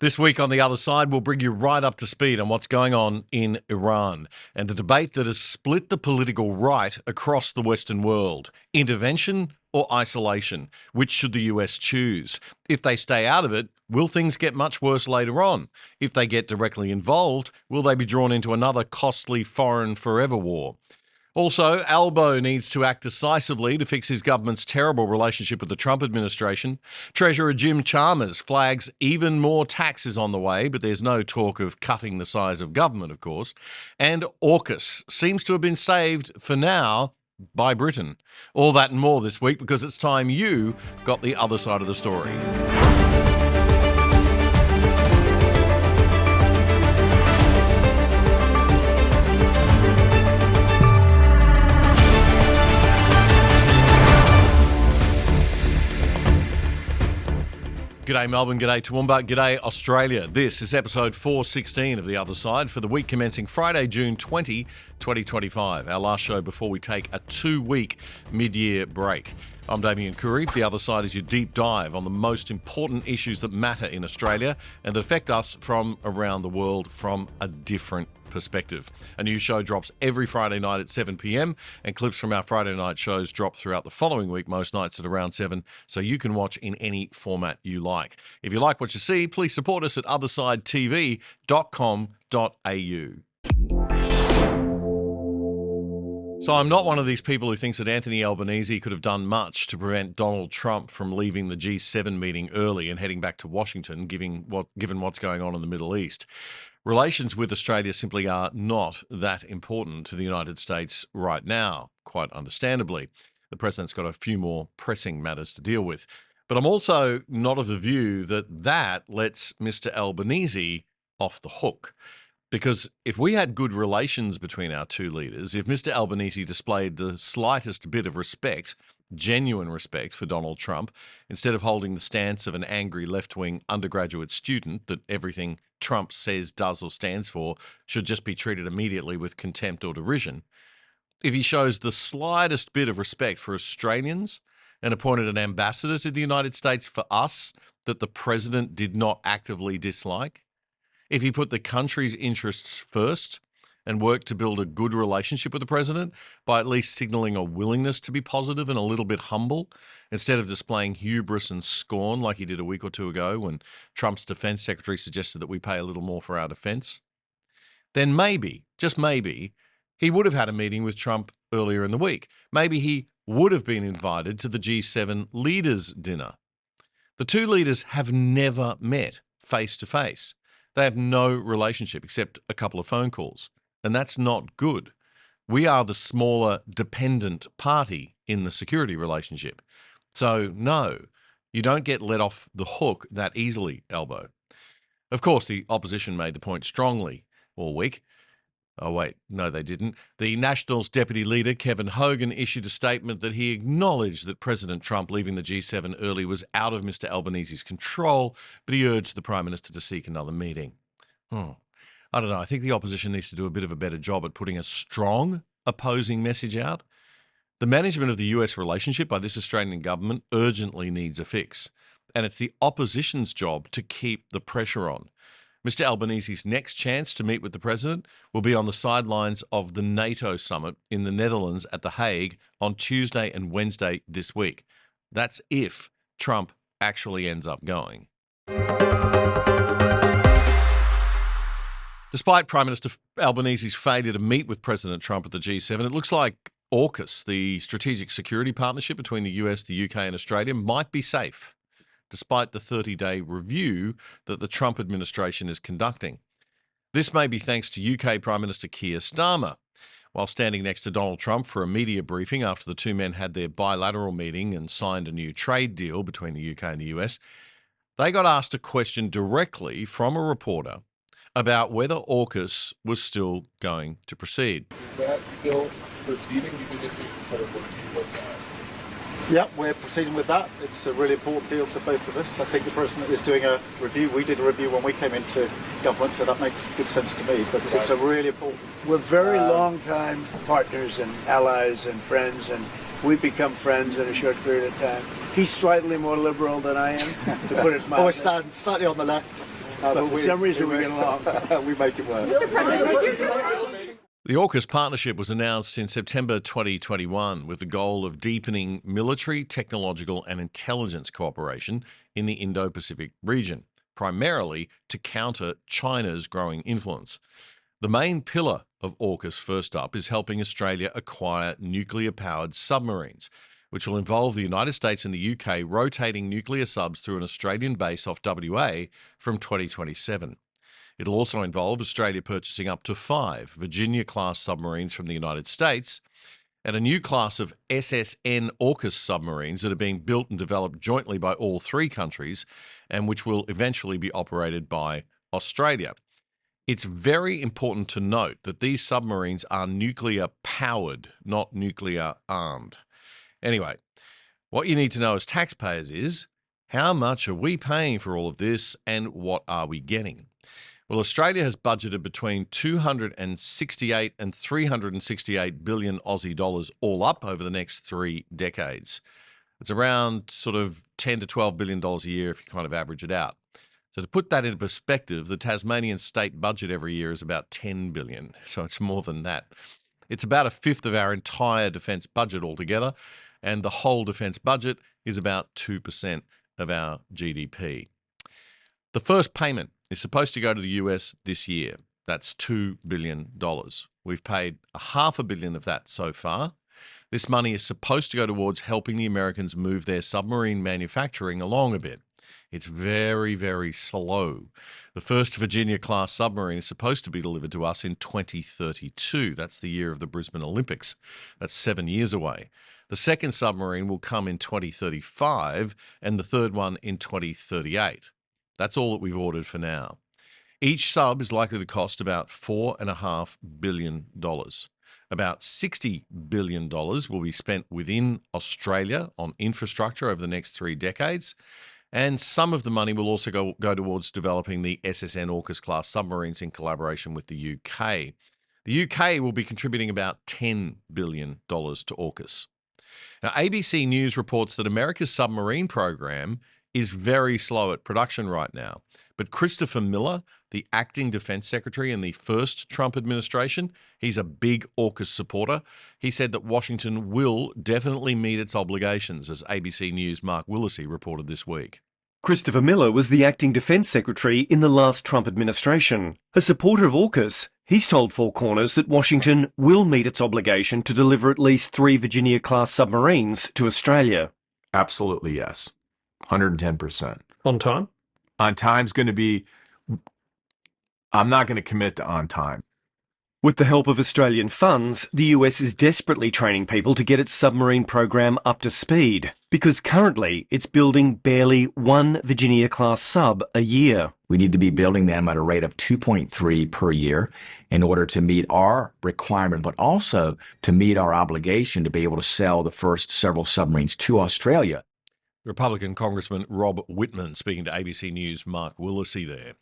This week on The Other Side, we'll bring you right up to speed on what's going on in Iran and the debate that has split the political right across the Western world. Intervention or isolation? Which should the US choose? If they stay out of it, will things get much worse later on? If they get directly involved, will they be drawn into another costly foreign forever war? Also, Albo needs to act decisively to fix his government's terrible relationship with the Trump administration. Treasurer Jim Chalmers flags even more taxes on the way, but there's no talk of cutting the size of government, of course. And Orcus seems to have been saved, for now, by Britain. All that and more this week, because it's time you got the other side of the story. G'day Melbourne, g'day Toowoomba, g'day Australia. This is episode 416 of The Other Side for the week commencing Friday, June 20, 2025. Our last show before we take a 2-week mid-year break. I'm Damien Curry. The Other Side is your deep dive on the most important issues that matter in Australia and that affect us from around the world from a different perspective. A new show drops every Friday night at 7 p.m. and clips from our Friday night shows drop throughout the following week, most nights at around 7, so you can watch in any format you like. If you like what you see, please support us at othersidetv.com.au. So I'm not one of these people who thinks that Anthony Albanese could have done much to prevent Donald Trump from leaving the G7 meeting early and heading back to Washington, given what's going on in the Middle East. Relations with Australia simply are not that important to the United States right now, quite understandably. The president's got a few more pressing matters to deal with. But I'm also not of the view that lets Mr. Albanese off the hook. Because if we had good relations between our two leaders, if Mr. Albanese displayed the slightest bit of respect, genuine respect for Donald Trump, instead of holding the stance of an angry left-wing undergraduate student that everything Trump says, does or stands for should just be treated immediately with contempt or derision, if he shows the slightest bit of respect for Australians and appointed an ambassador to the United States for us that the president did not actively dislike, if he put the country's interests first and worked to build a good relationship with the president by at least signaling a willingness to be positive and a little bit humble, instead of displaying hubris and scorn like he did a week or two ago when Trump's defense secretary suggested that we pay a little more for our defense, then maybe, just maybe, he would have had a meeting with Trump earlier in the week. Maybe he would have been invited to the G7 leaders' dinner. The two leaders have never met face to face. They have no relationship except a couple of phone calls. And that's not good. We are the smaller, dependent party in the security relationship. So, no, you don't get let off the hook that easily, Albo. Of course, the opposition made the point strongly all week. Oh, wait, no, they didn't. The Nationals' deputy leader, Kevin Hogan, issued a statement that he acknowledged that President Trump leaving the G7 early was out of Mr. Albanese's control, but he urged the Prime Minister to seek another meeting. I don't know. I think the opposition needs to do a bit of a better job at putting a strong opposing message out. The management of the US relationship by this Australian government urgently needs a fix. And it's the opposition's job to keep the pressure on. Mr. Albanese's next chance to meet with the president will be on the sidelines of the NATO summit in the Netherlands at The Hague on Tuesday and Wednesday this week. That's if Trump actually ends up going. Despite Prime Minister Albanese's failure to meet with President Trump at the G7, it looks like AUKUS, the strategic security partnership between the US, the UK and Australia, might be safe, despite the 30-day review that the Trump administration is conducting. This may be thanks to UK Prime Minister Keir Starmer. While standing next to Donald Trump for a media briefing after the two men had their bilateral meeting and signed a new trade deal between the UK and the US, they got asked a question directly from a reporter about whether AUKUS was still going to proceed. Is that still proceeding? You can just sort of review with that. Yeah, we're proceeding with that. It's a really important deal to both of us. I think the president is doing a review. We did a review when we came into government, so that makes good sense to me. But it's a really important. We're very long-time partners and allies and friends, and we've become friends in a short period of time. He's slightly more liberal than I am, to put it mildly. Always stand slightly on the left. but for some reason we get along. We make it work. The AUKUS partnership was announced in September 2021 with the goal of deepening military, technological and intelligence cooperation in the Indo-Pacific region, primarily to counter China's growing influence. The main pillar of AUKUS, first up, is helping Australia acquire nuclear-powered submarines, which will involve the United States and the UK rotating nuclear subs through an Australian base off WA from 2027. It'll also involve Australia purchasing up to 5 Virginia-class submarines from the United States and a new class of SSN AUKUS submarines that are being built and developed jointly by all 3 countries and which will eventually be operated by Australia. It's very important to note that these submarines are nuclear-powered, not nuclear-armed. Anyway, what you need to know as taxpayers is, how much are we paying for all of this and what are we getting? Well, Australia has budgeted between 268 and 368 billion Aussie dollars all up over the next 3 decades. It's around sort of 10 to 12 billion dollars a year if you kind of average it out. So to put that into perspective, the Tasmanian state budget every year is about 10 billion. So it's more than that. It's about a fifth of our entire defence budget altogether, and the whole defence budget is about 2% of our GDP. The first payment is supposed to go to the US this year. That's $2 billion. We've paid $500 million of that so far. This money is supposed to go towards helping the Americans move their submarine manufacturing along a bit. It's very, very slow. The first Virginia-class submarine is supposed to be delivered to us in 2032. That's the year of the Brisbane Olympics. That's 7 years away. The second submarine will come in 2035 and the third one in 2038. That's all that we've ordered for now. Each sub is likely to cost about $4.5 billion. About $60 billion will be spent within Australia on infrastructure over the next 3 decades. And some of the money will also go towards developing the SSN AUKUS class submarines in collaboration with the UK. The UK will be contributing about $10 billion to AUKUS. Now, ABC News reports that America's submarine program is very slow at production right now. But Christopher Miller, the acting defense secretary in the first Trump administration, he's a big AUKUS supporter. He said that Washington will definitely meet its obligations, as ABC News' Mark Willesee reported this week. Christopher Miller was the acting defence secretary in the last Trump administration. A supporter of AUKUS, he's told Four Corners that Washington will meet its obligation to deliver at least 3 Virginia-class submarines to Australia. Absolutely, yes. 110%. On time? On time's going to be, I'm not going to commit to on time. With the help of Australian funds, the US is desperately training people to get its submarine program up to speed, because currently it's building barely 1 Virginia-class sub a year. We need to be building them at a rate of 2.3 per year in order to meet our requirement, but also to meet our obligation to be able to sell the first several submarines to Australia. Republican Congressman Rob Whitman speaking to ABC News' Mark Willesee there.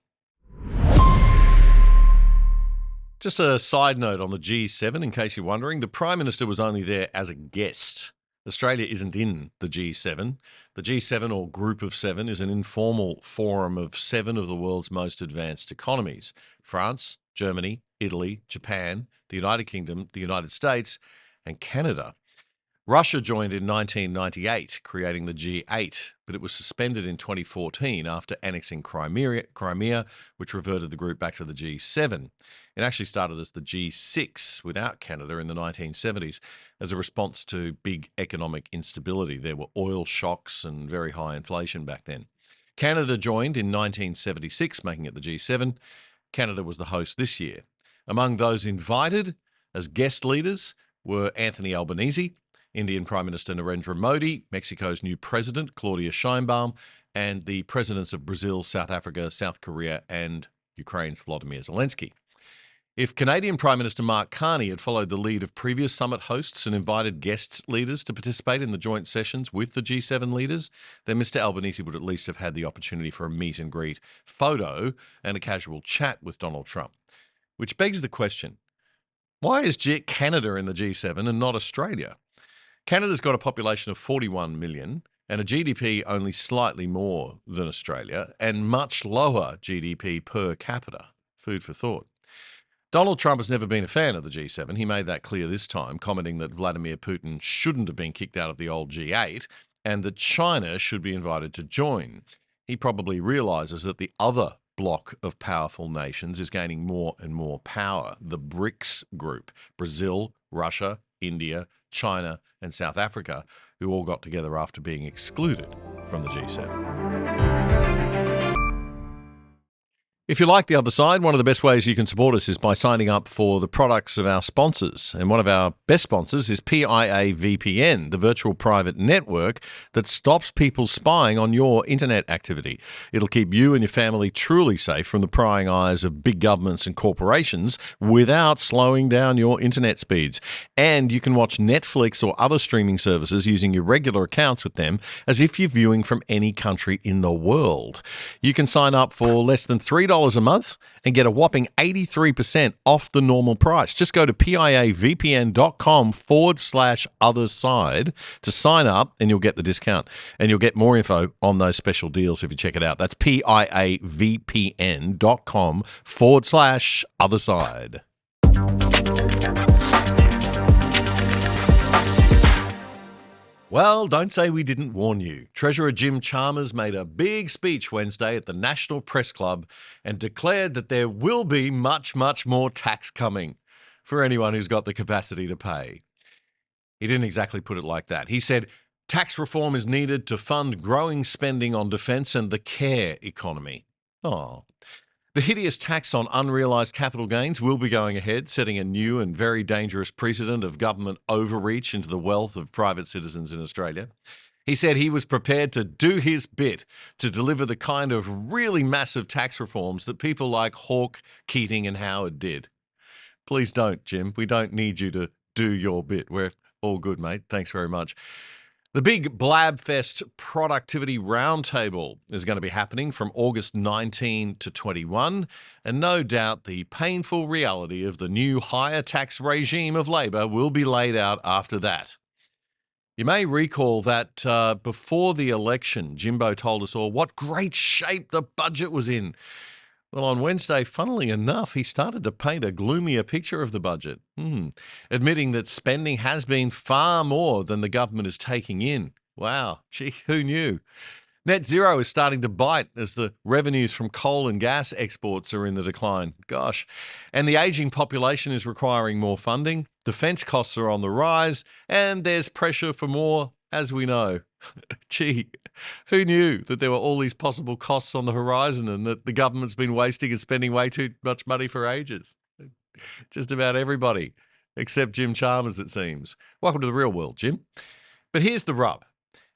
Just a side note on the G7, in case you're wondering, the Prime Minister was only there as a guest. Australia isn't in the G7. The G7, or Group of Seven, is an informal forum of 7 of the world's most advanced economies: France, Germany, Italy, Japan, the United Kingdom, the United States, and Canada. Russia joined in 1998, creating the G8, but it was suspended in 2014 after annexing Crimea, which reverted the group back to the G7. It actually started as the G6 without Canada in the 1970s as a response to big economic instability. There were oil shocks and very high inflation back then. Canada joined in 1976, making it the G7. Canada was the host this year. Among those invited as guest leaders were Anthony Albanese, Indian Prime Minister Narendra Modi, Mexico's new president, Claudia Sheinbaum, and the presidents of Brazil, South Africa, South Korea, and Ukraine's Volodymyr Zelensky. If Canadian Prime Minister Mark Carney had followed the lead of previous summit hosts and invited guest leaders to participate in the joint sessions with the G7 leaders, then Mr. Albanese would at least have had the opportunity for a meet and greet photo and a casual chat with Donald Trump. Which begs the question, why is Canada in the G7 and not Australia? Canada's got a population of 41 million and a GDP only slightly more than Australia, and much lower GDP per capita. Food for thought. Donald Trump has never been a fan of the G7. He made that clear this time, commenting that Vladimir Putin shouldn't have been kicked out of the old G8 and that China should be invited to join. He probably realizes that the other bloc of powerful nations is gaining more and more power, the BRICS group, Brazil, Russia, India, China, and South Africa, who all got together after being excluded from the G7. If you like The Other Side, one of the best ways you can support us is by signing up for the products of our sponsors. And one of our best sponsors is PIAV, the virtual private network that stops people spying on your internet activity. It'll keep you and your family truly safe from the prying eyes of big governments and corporations without slowing down your internet speeds. And you can watch Netflix or other streaming services using your regular accounts with them as if you're viewing from any country in the world. You can sign up for less than $3 a month and get a whopping 83% off the normal price. Just go to piavpn.com/otherside to sign up and you'll get the discount. And you'll get more info on those special deals if you check it out. That's piavpn.com/otherside. Well, don't say we didn't warn you. Treasurer Jim Chalmers made a big speech Wednesday at the National Press Club and declared that there will be much, much more tax coming for anyone who's got the capacity to pay. He didn't exactly put it like that. He said tax reform is needed to fund growing spending on defence and the care economy. Oh. The hideous tax on unrealised capital gains will be going ahead, setting a new and very dangerous precedent of government overreach into the wealth of private citizens in Australia. He said he was prepared to do his bit to deliver the kind of really massive tax reforms that people like Hawke, Keating and Howard did. Please don't, Jim. We don't need you to do your bit. We're all good, mate. Thanks very much. The big Blabfest Productivity Roundtable is going to be happening from August 19 to 21, and no doubt the painful reality of the new higher tax regime of Labor will be laid out after that. You may recall that before the election, Jimbo told us all what great shape the budget was in. Well, on Wednesday, funnily enough, he started to paint a gloomier picture of the budget, admitting that spending has been far more than the government is taking in. Wow, gee, who knew? Net zero is starting to bite as the revenues from coal and gas exports are in the decline. Gosh. And the ageing population is requiring more funding, defence costs are on the rise, and there's pressure for more, as we know. Gee, who knew that there were all these possible costs on the horizon and that the government's been wasting and spending way too much money for ages? Just about everybody, except Jim Chalmers, it seems. Welcome to the real world, Jim. But here's the rub.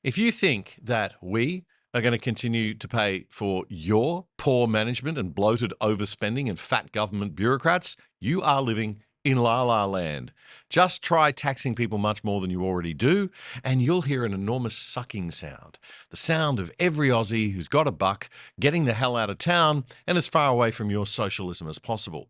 If you think that we are going to continue to pay for your poor management and bloated overspending and fat government bureaucrats, you are living in La La Land. Just try taxing people much more than you already do, and you'll hear an enormous sucking sound. The sound of every Aussie who's got a buck getting the hell out of town and as far away from your socialism as possible.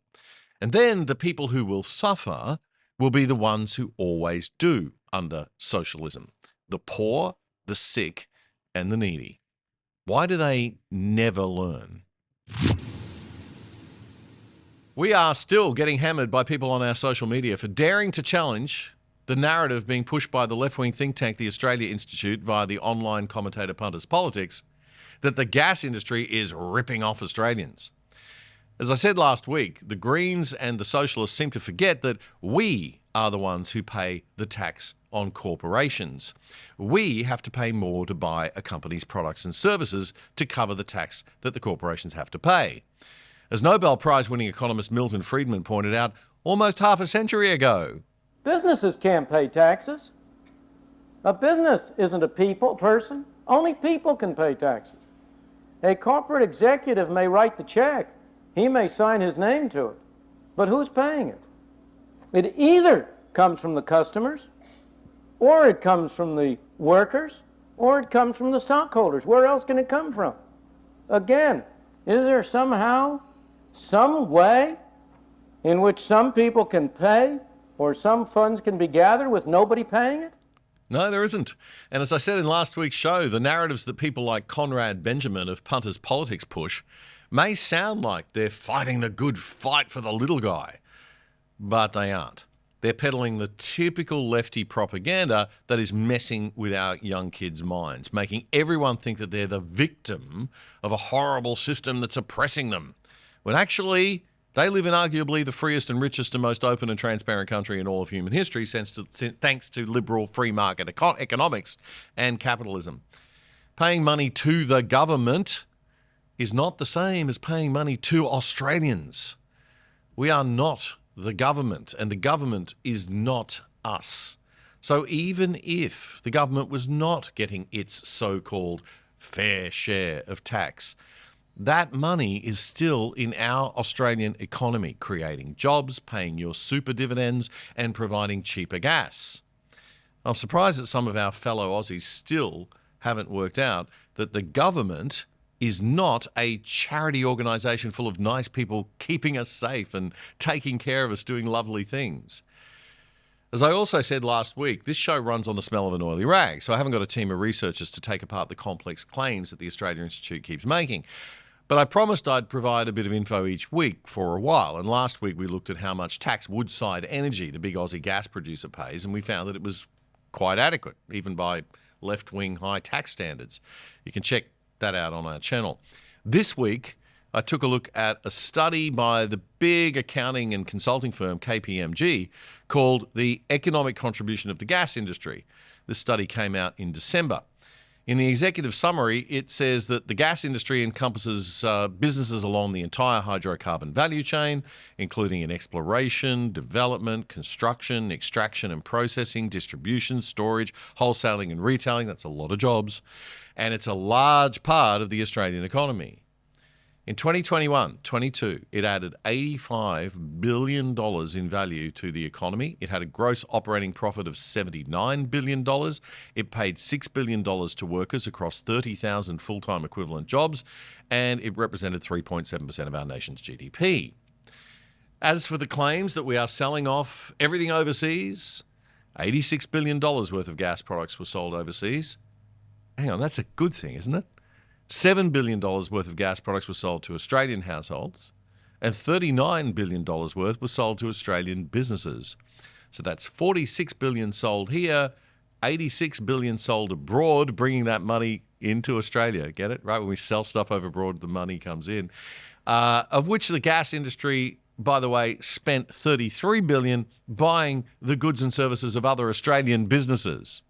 And then the people who will suffer will be the ones who always do under socialism. The poor, the sick, and the needy. Why do they never learn? We are still getting hammered by people on our social media for daring to challenge the narrative being pushed by the left-wing think tank, the Australia Institute, via the online commentator Punters Politics, that the gas industry is ripping off Australians. As I said last week, the Greens and the Socialists seem to forget that we are the ones who pay the tax on corporations. We have to pay more to buy a company's products and services to cover the tax that the corporations have to pay. As Nobel Prize-winning economist Milton Friedman pointed out almost half a century ago. Businesses can't pay taxes. A business isn't a person. Only people can pay taxes. A corporate executive may write the check. He may sign his name to it. But who's paying it? It either comes from the customers, or it comes from the workers, or it comes from the stockholders. Where else can it come from? Again, is there somehow some way in which some people can pay or some funds can be gathered with nobody paying it? No, there isn't. And as I said in last week's show, the narratives that people like Conrad Benjamin of Punters Politics push may sound like they're fighting the good fight for the little guy, but they aren't. They're peddling the typical lefty propaganda that is messing with our young kids' minds, making everyone think that they're the victim of a horrible system that's oppressing them, when actually they live in arguably the freest and richest and most open and transparent country in all of human history, thanks to liberal free market economics and capitalism. Paying money to the government is not the same as paying money to Australians. We are not the government, and the government is not us. So even if the government was not getting its so-called fair share of tax, that money is still in our Australian economy, creating jobs, paying your super dividends, and providing cheaper gas. I'm surprised that some of our fellow Aussies still haven't worked out that the government is not a charity organisation full of nice people keeping us safe and taking care of us, doing lovely things. As I also said last week, this show runs on the smell of an oily rag, so I haven't got a team of researchers to take apart the complex claims that the Australia Institute keeps making. But I promised I'd provide a bit of info each week for a while, and last week we looked at how much tax Woodside Energy, the big Aussie gas producer, pays, and we found that it was quite adequate, even by left-wing high tax standards. You can check that out on our channel. This week, I took a look at a study by the big accounting and consulting firm KPMG called The Economic Contribution of the Gas Industry. This study came out in December. In the executive summary, it says that the gas industry encompasses businesses along the entire hydrocarbon value chain, including in exploration, development, construction, extraction and processing, distribution, storage, wholesaling and retailing. That's a lot of jobs. And it's a large part of the Australian economy. In 2021-22, it added $85 billion in value to the economy. It had a gross operating profit of $79 billion. It paid $6 billion to workers across 30,000 full-time equivalent jobs, and it represented 3.7% of our nation's GDP. As for the claims that we are selling off everything overseas, $86 billion worth of gas products were sold overseas. Hang on, that's a good thing, isn't it? $7 billion worth of gas products were sold to Australian households, and $39 billion worth was sold to Australian businesses. So that's $46 billion sold here, $86 billion sold abroad, bringing that money into Australia. Get it? Right? When we sell stuff over abroad, the money comes in. Of which the gas industry, by the way, spent $33 billion buying the goods and services of other Australian businesses.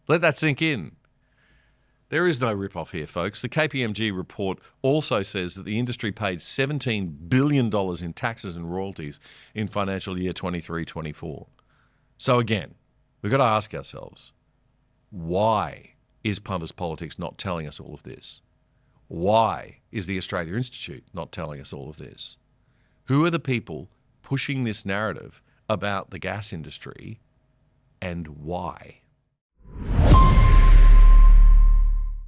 Let that sink in. There is no rip-off here, folks. The KPMG report also says that the industry paid $17 billion in taxes and royalties in financial year 23-24. So again, we've got to ask ourselves, why is Punters Politics not telling us all of this? Why is the Australia Institute not telling us all of this? Who are the people pushing this narrative about the gas industry, and why?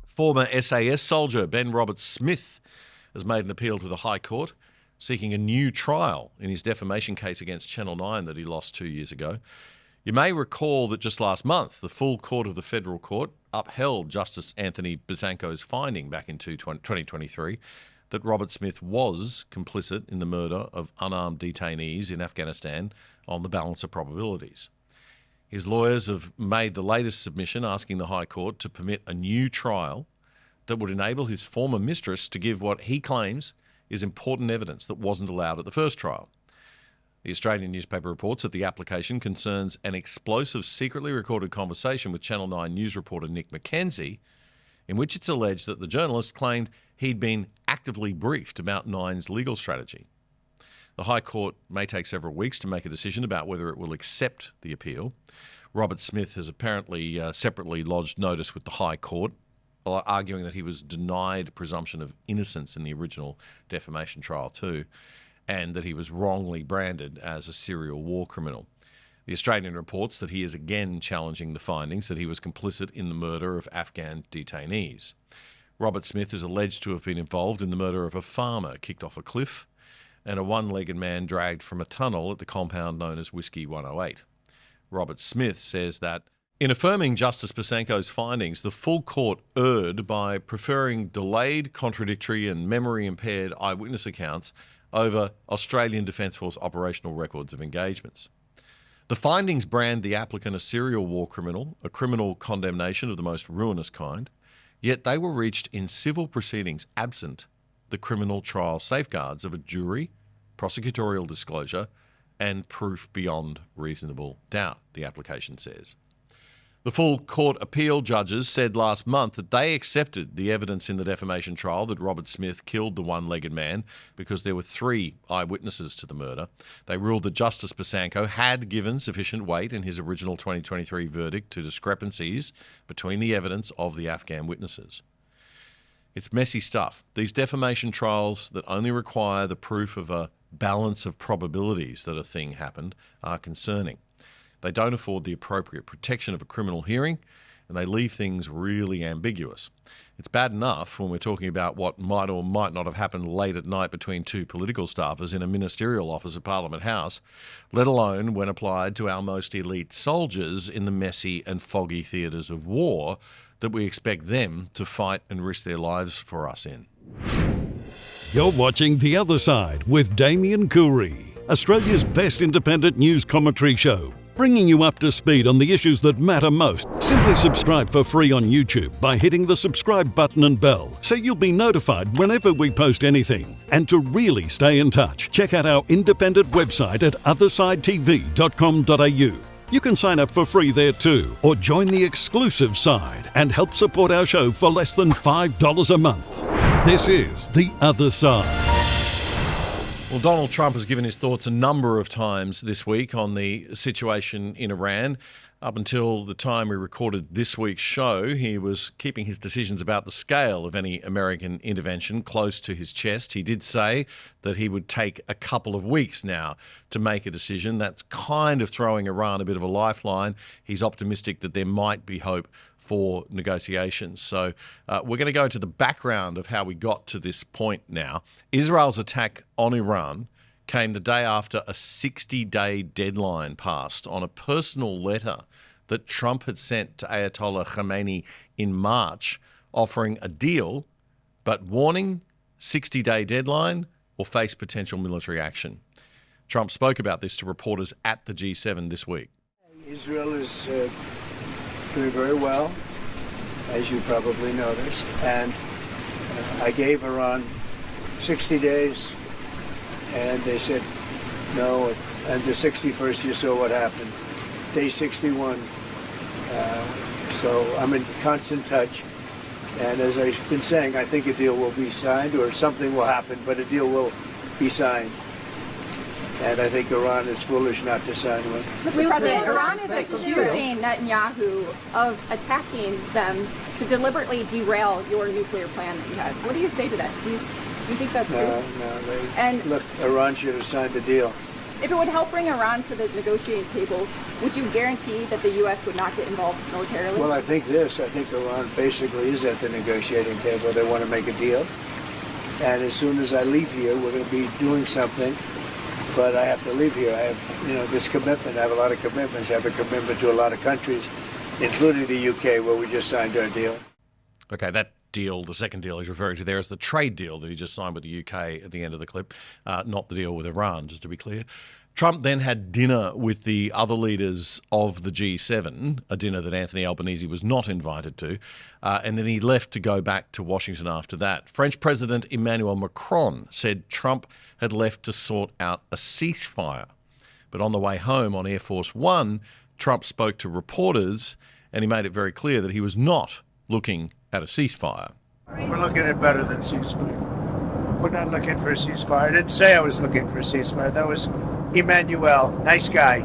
Former SAS soldier Ben Roberts-Smith has made an appeal to the High Court, seeking a new trial in his defamation case against Channel 9 that he lost 2 years ago. You may recall that just last month, the full court of the Federal Court upheld Justice Anthony Bezzanco's finding back in 2023 that Roberts-Smith was complicit in the murder of unarmed detainees in Afghanistan on the balance of probabilities. His lawyers have made the latest submission asking the High Court to permit a new trial that would enable his former mistress to give what he claims is important evidence that wasn't allowed at the first trial. The Australian newspaper reports that the application concerns an explosive secretly recorded conversation with Channel 9 news reporter Nick McKenzie, in which it's alleged that the journalist claimed he'd been actively briefed about Nine's legal strategy. The High Court may take several weeks to make a decision about whether it will accept the appeal. Roberts-Smith has apparently separately lodged notice with the High Court, arguing that he was denied presumption of innocence in the original defamation trial too, and that he was wrongly branded as a serial war criminal. The Australian reports that he is again challenging the findings that he was complicit in the murder of Afghan detainees. Roberts-Smith is alleged to have been involved in the murder of a farmer kicked off a cliff and a one-legged man dragged from a tunnel at the compound known as Whiskey 108. Roberts-Smith says that In affirming Justice Pasanko's findings, the full court erred by preferring delayed, contradictory and memory-impaired eyewitness accounts over Australian Defence Force operational records of engagements. The findings brand the applicant a serial war criminal, a criminal condemnation of the most ruinous kind, yet they were reached in civil proceedings absent the criminal trial safeguards of a jury, prosecutorial disclosure and proof beyond reasonable doubt, the application says. The full court appeal judges said last month that they accepted the evidence in the defamation trial that Robert Smith killed the one-legged man because there were 3 eyewitnesses to the murder. They ruled that Justice Pasanko had given sufficient weight in his original 2023 verdict to discrepancies between the evidence of the Afghan witnesses. It's messy stuff. These defamation trials that only require the proof of a balance of probabilities that a thing happened are concerning. They don't afford the appropriate protection of a criminal hearing, and they leave things really ambiguous. It's bad enough when we're talking about what might or might not have happened late at night between 2 political staffers in a ministerial office at Parliament House, let alone when applied to our most elite soldiers in the messy and foggy theatres of war that we expect them to fight and risk their lives for us in. You're watching The Other Side with Damien Coorey, Australia's best independent news commentary show, bringing you up to speed on the issues that matter most. Simply subscribe for free on YouTube by hitting the subscribe button and bell so you'll be notified whenever we post anything. And to really stay in touch, check out our independent website at othersidetv.com.au. You can sign up for free there too, or join the exclusive side and help support our show for less than $5 a month. This is The Other Side. Well, Donald Trump has given his thoughts a number of times this week on the situation in Iran. Up until the time we recorded this week's show, he was keeping his decisions about the scale of any American intervention close to his chest. He did say that he would take a couple of weeks now to make a decision. That's kind of throwing Iran a bit of a lifeline. He's optimistic that there might be hope for negotiations. So we're going to go to the background of how we got to this point now. Israel's attack on Iran came the day after a 60-day deadline passed on a personal letter that Trump had sent to Ayatollah Khamenei in March, offering a deal, but warning 60-day deadline or face potential military action. Trump spoke about this to reporters at the G7 this week. Israel is doing very well, as you probably noticed, and I gave Iran 60 days, and they said no, and the 61st you saw what happened. Day 61. So I'm in constant touch, and as I've been saying, I think a deal will be signed, or something will happen, but a deal will be signed. And I think Iran is foolish not to sign one. Mr. President, Iran is accusing Netanyahu of attacking them to deliberately derail your nuclear plan that you had. What do you say to that? Do you think that's true? No. Look, Iran should have signed the deal. If it would help bring Iran to the negotiating table, would you guarantee that the U.S. would not get involved militarily? Well, I think Iran basically is at the negotiating table. They want to make a deal. And as soon as I leave here, we're going to be doing something. But I have to leave here. I have, this commitment. I have a lot of commitments. I have a commitment to a lot of countries, including the UK, where we just signed our deal. Okay, that deal, the second deal he's referring to there is the trade deal that he just signed with the UK at the end of the clip, not the deal with Iran, just to be clear. Trump then had dinner with the other leaders of the G7, a dinner that Anthony Albanese was not invited to, and then he left to go back to Washington after that. French President Emmanuel Macron said Trump had left to sort out a ceasefire. But on the way home on Air Force One, Trump spoke to reporters and he made it very clear that he was not looking at a ceasefire. We're looking at better than ceasefire. We're not looking for a ceasefire. I didn't say I was looking for a ceasefire. That was Emmanuel, nice guy,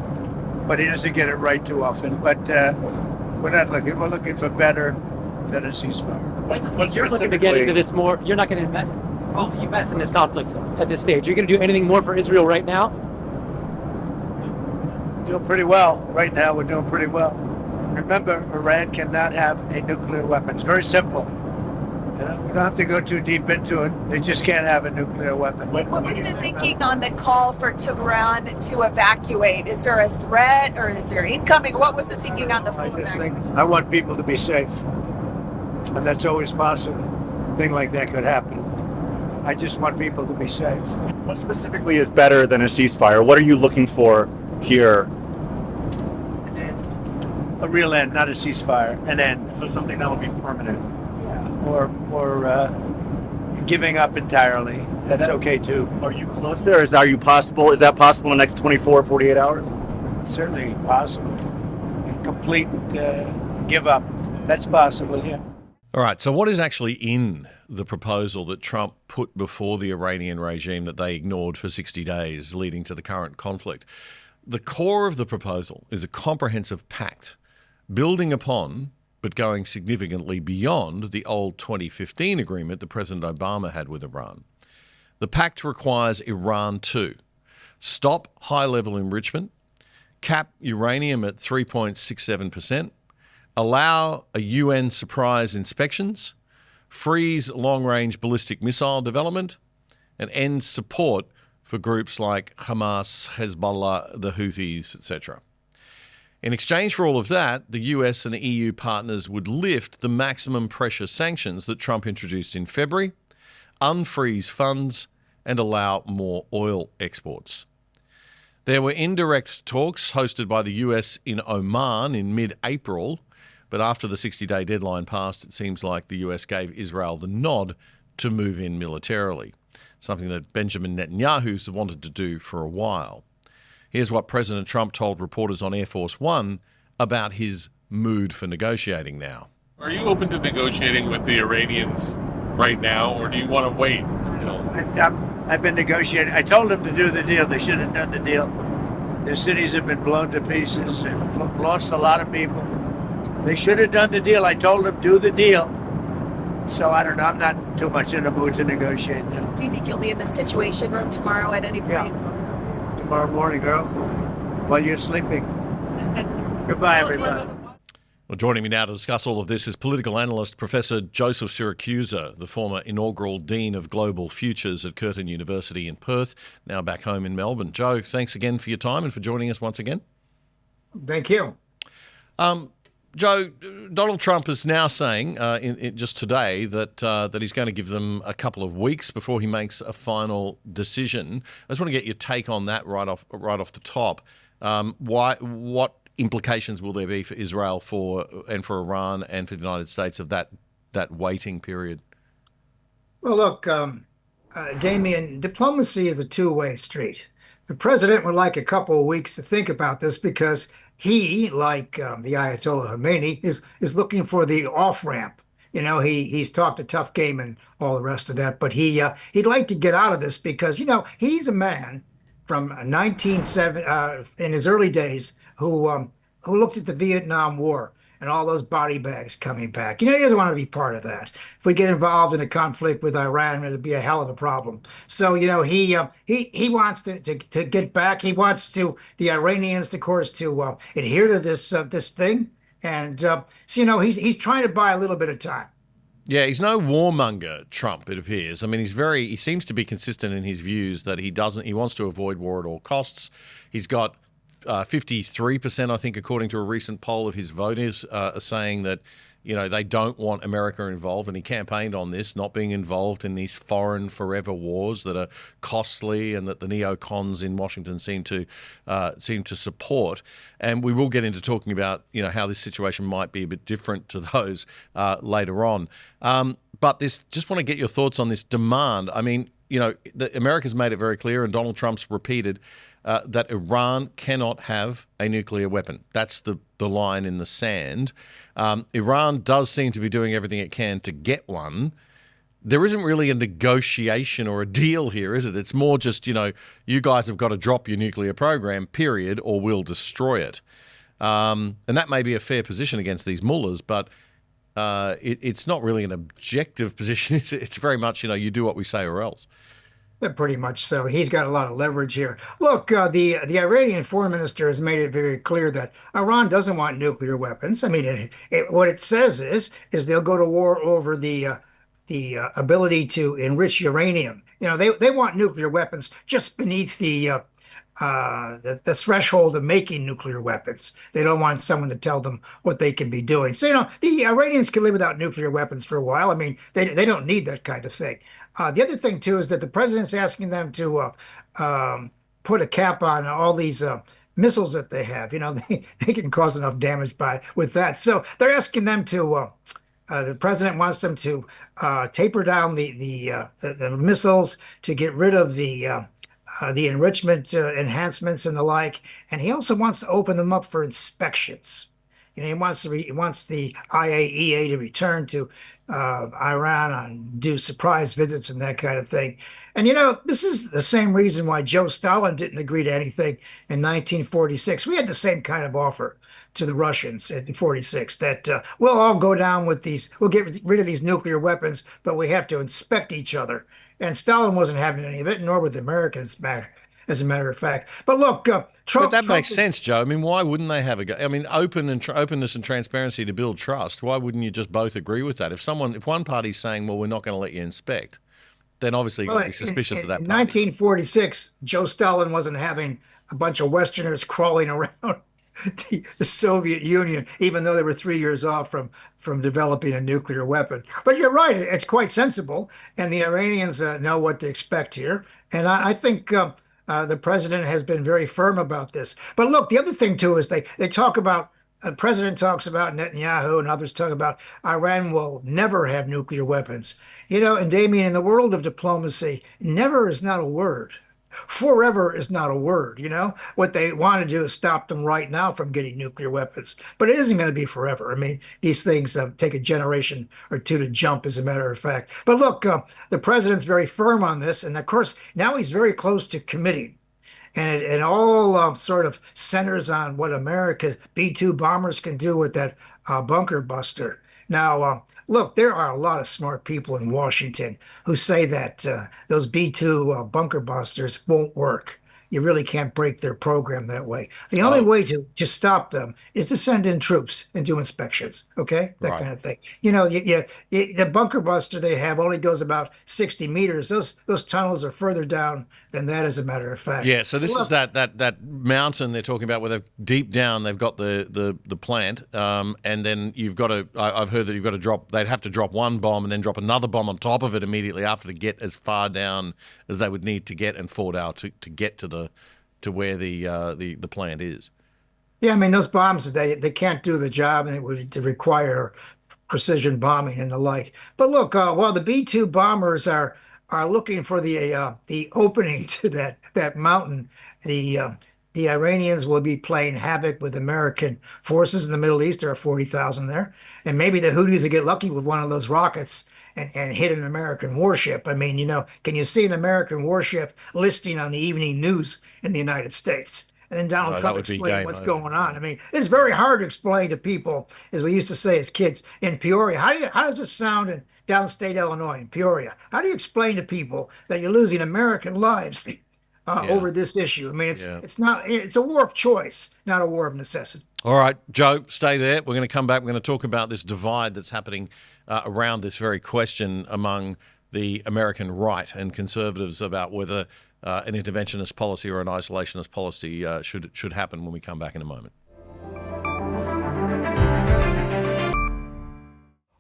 but he doesn't get it right too often. But we're not looking. We're looking for better than a ceasefire. You're looking to get into this more. You're not going to invest. Well, you invest in this conflict at this stage. You're going to do anything more for Israel right now? Doing pretty well right now. We're doing pretty well. Remember, Iran cannot have a nuclear weapon. It's very simple. We don't have to go too deep into it. They just can't have a nuclear weapon. What was the thinking on the call for Tehran to evacuate? Is there a threat or is there incoming? What was the thinking on the full I want people to be safe. And that's always possible. A thing like that could happen. I just want people to be safe. What specifically is better than a ceasefire? What are you looking for here? A real end, not a ceasefire. An end. So something that will be permanent. Or giving up entirely. That's okay too. Are you close there? Is that possible in the next 24, 48 hours? Certainly possible. A complete give up. That's possible, yeah. All right, so what is actually in the proposal that Trump put before the Iranian regime that they ignored for 60 days leading to the current conflict? The core of the proposal is a comprehensive pact building upon but going significantly beyond the old 2015 agreement that President Obama had with Iran. The pact requires Iran to stop high-level enrichment, cap uranium at 3.67%, allow a UN surprise inspections, freeze long-range ballistic missile development, and end support for groups like Hamas, Hezbollah, the Houthis, etc. In exchange for all of that, the US and the EU partners would lift the maximum pressure sanctions that Trump introduced in February, unfreeze funds, and allow more oil exports. There were indirect talks hosted by the US in Oman in mid-April, but after the 60-day deadline passed, it seems like the US gave Israel the nod to move in militarily, something that Benjamin Netanyahu's wanted to do for a while. Here's what President Trump told reporters on Air Force One about his mood for negotiating now. Are you open to negotiating with the Iranians right now, or do you want to wait until... I've been negotiating. I told them to do the deal. They should have done the deal. Their cities have been blown to pieces. They've lost a lot of people. They should have done the deal. I told them, do the deal. So I don't know. I'm not too much in a mood to negotiate now. Do you think you'll be in the Situation Room tomorrow at any point? Yeah. Tomorrow morning, girl, while you're sleeping. Goodbye, everybody. Well, joining me now to discuss all of this is political analyst Professor Joseph Siracusa, the former inaugural Dean of Global Futures at Curtin University in Perth, now back home in Melbourne. Joe, thanks again for your time and for joining us once again. Thank you. Joe, Donald Trump is now saying just today that he's going to give them a couple of weeks before he makes a final decision. I just want to get your take on that right off the top. What implications will there be for Israel for Iran and for the United States of that waiting period? Well, look, Damien, diplomacy is a two-way street. The president would like a couple of weeks to think about this because he, like the Ayatollah Khomeini, is looking for the off-ramp. You know, he's talked a tough game and all the rest of that, but he'd like to get out of this because, you know, he's a man from 1970 in his early days who looked at the Vietnam War and all those body bags coming back. You know, he doesn't want to be part of that. If we get involved in a conflict with Iran, it'll be a hell of a problem. So, you know, he wants to get back. He wants the Iranians, of course, to adhere to this thing. And so, you know, he's trying to buy a little bit of time. Yeah, he's no warmonger, Trump, it appears. I mean, he seems to be consistent in his views that he wants to avoid war at all costs. He's got 53%, I think, according to a recent poll of his voters, are saying that, you know, they don't want America involved, and he campaigned on this, not being involved in these foreign forever wars that are costly and that the neocons in Washington seem to support. And we will get into talking about, you know, how this situation might be a bit different to those later on. But just want to get your thoughts on this demand. I mean, you know, America's made it very clear, and Donald Trump's repeated that Iran cannot have a nuclear weapon. That's the line in the sand. Iran does seem to be doing everything it can to get one. There isn't really a negotiation or a deal here, is it? It's more just, you know, you guys have got to drop your nuclear program, period, or we'll destroy it. And that may be a fair position against these mullahs, but it's not really an objective position. It's very much, you know, you do what we say or else. Pretty much so. He's got a lot of leverage here. Look, the Iranian foreign minister has made it very clear that Iran doesn't want nuclear weapons. I mean, what it says is they'll go to war over the ability to enrich uranium. You know, they want nuclear weapons just beneath the threshold of making nuclear weapons. They don't want someone to tell them what they can be doing. So, you know, the Iranians can live without nuclear weapons for a while. I mean, they don't need that kind of thing. The other thing, too, is that the president's asking them to put a cap on all these missiles that they have. You know, they can cause enough damage with that. So they're asking them to, the president wants them to taper down the missiles, to get rid of the enrichment enhancements and the like, and he also wants to open them up for inspections. You know, he wants the IAEA to return to Iran and do surprise visits and that kind of thing. And you know, this is the same reason why Joe Stalin didn't agree to anything in 1946. We had the same kind of offer to the Russians in 46 that we'll all go down with these, we'll get rid of these nuclear weapons, but we have to inspect each other. And Stalin wasn't having any of it, nor would the Americans, as a matter of fact. But look, Trump. But that makes sense, Joe. I mean, why wouldn't they have a go? I mean, openness and transparency to build trust. Why wouldn't you just both agree with that? If one party's saying, well, we're not going to let you inspect, then obviously you've got to be suspicious of that party. In 1946, Joe Stalin wasn't having a bunch of Westerners crawling around the Soviet Union, even though they were 3 years off from developing a nuclear weapon. But you're right, it's quite sensible, and the Iranians know what to expect here. And I think the president has been very firm about this. But look, the other thing, too, is they talk about, the president talks about Netanyahu and others talk about Iran will never have nuclear weapons. You know, and Damien, in the world of diplomacy, never is not a word. Forever is not a word, you know? What they want to do is stop them right now from getting nuclear weapons. But it isn't going to be forever. I mean, these things take a generation or two to jump, as a matter of fact. But look, the president's very firm on this. And of course, now he's very close to committing. And it all sort of centers on what America B-2 bombers can do with that bunker buster. Now, look, there are a lot of smart people in Washington who say that those B-2 bunker busters won't work. You really can't break their program that way. The only way to stop them is to send in troops and do inspections, okay? That kind of thing. You know, the bunker buster they have only goes about 60 meters. Those tunnels are further down than that, as a matter of fact. Yeah, so this is that mountain they're talking about where they've deep down they've got the plant, and then you've got to. I've heard that you've got to drop. They'd have to drop one bomb and then drop another bomb on top of it immediately after to get as far down as they would need to get and fall out to get to where the plant is. Yeah, I mean, those bombs, they can't do the job, and it would require precision bombing and the like. But look, while the B-2 bombers are looking for the opening to that mountain, the Iranians will be playing havoc with American forces in the Middle East. There are 40,000 there. And maybe the Houthis will get lucky with one of those rockets and hit an American warship. I mean, you know, can you see an American warship listing on the evening news in the United States? And then Donald Trump explaining what's going on. I mean, it's very hard to explain to people, as we used to say as kids, in Peoria. How does this sound in downstate Illinois, in Peoria? How do you explain to people that you're losing American lives over this issue? I mean, it's a war of choice, not a war of necessity. All right, Joe, stay there. We're going to come back. We're going to talk about this divide that's happening around this very question among the American right and conservatives about whether an interventionist policy or an isolationist policy should happen when we come back in a moment.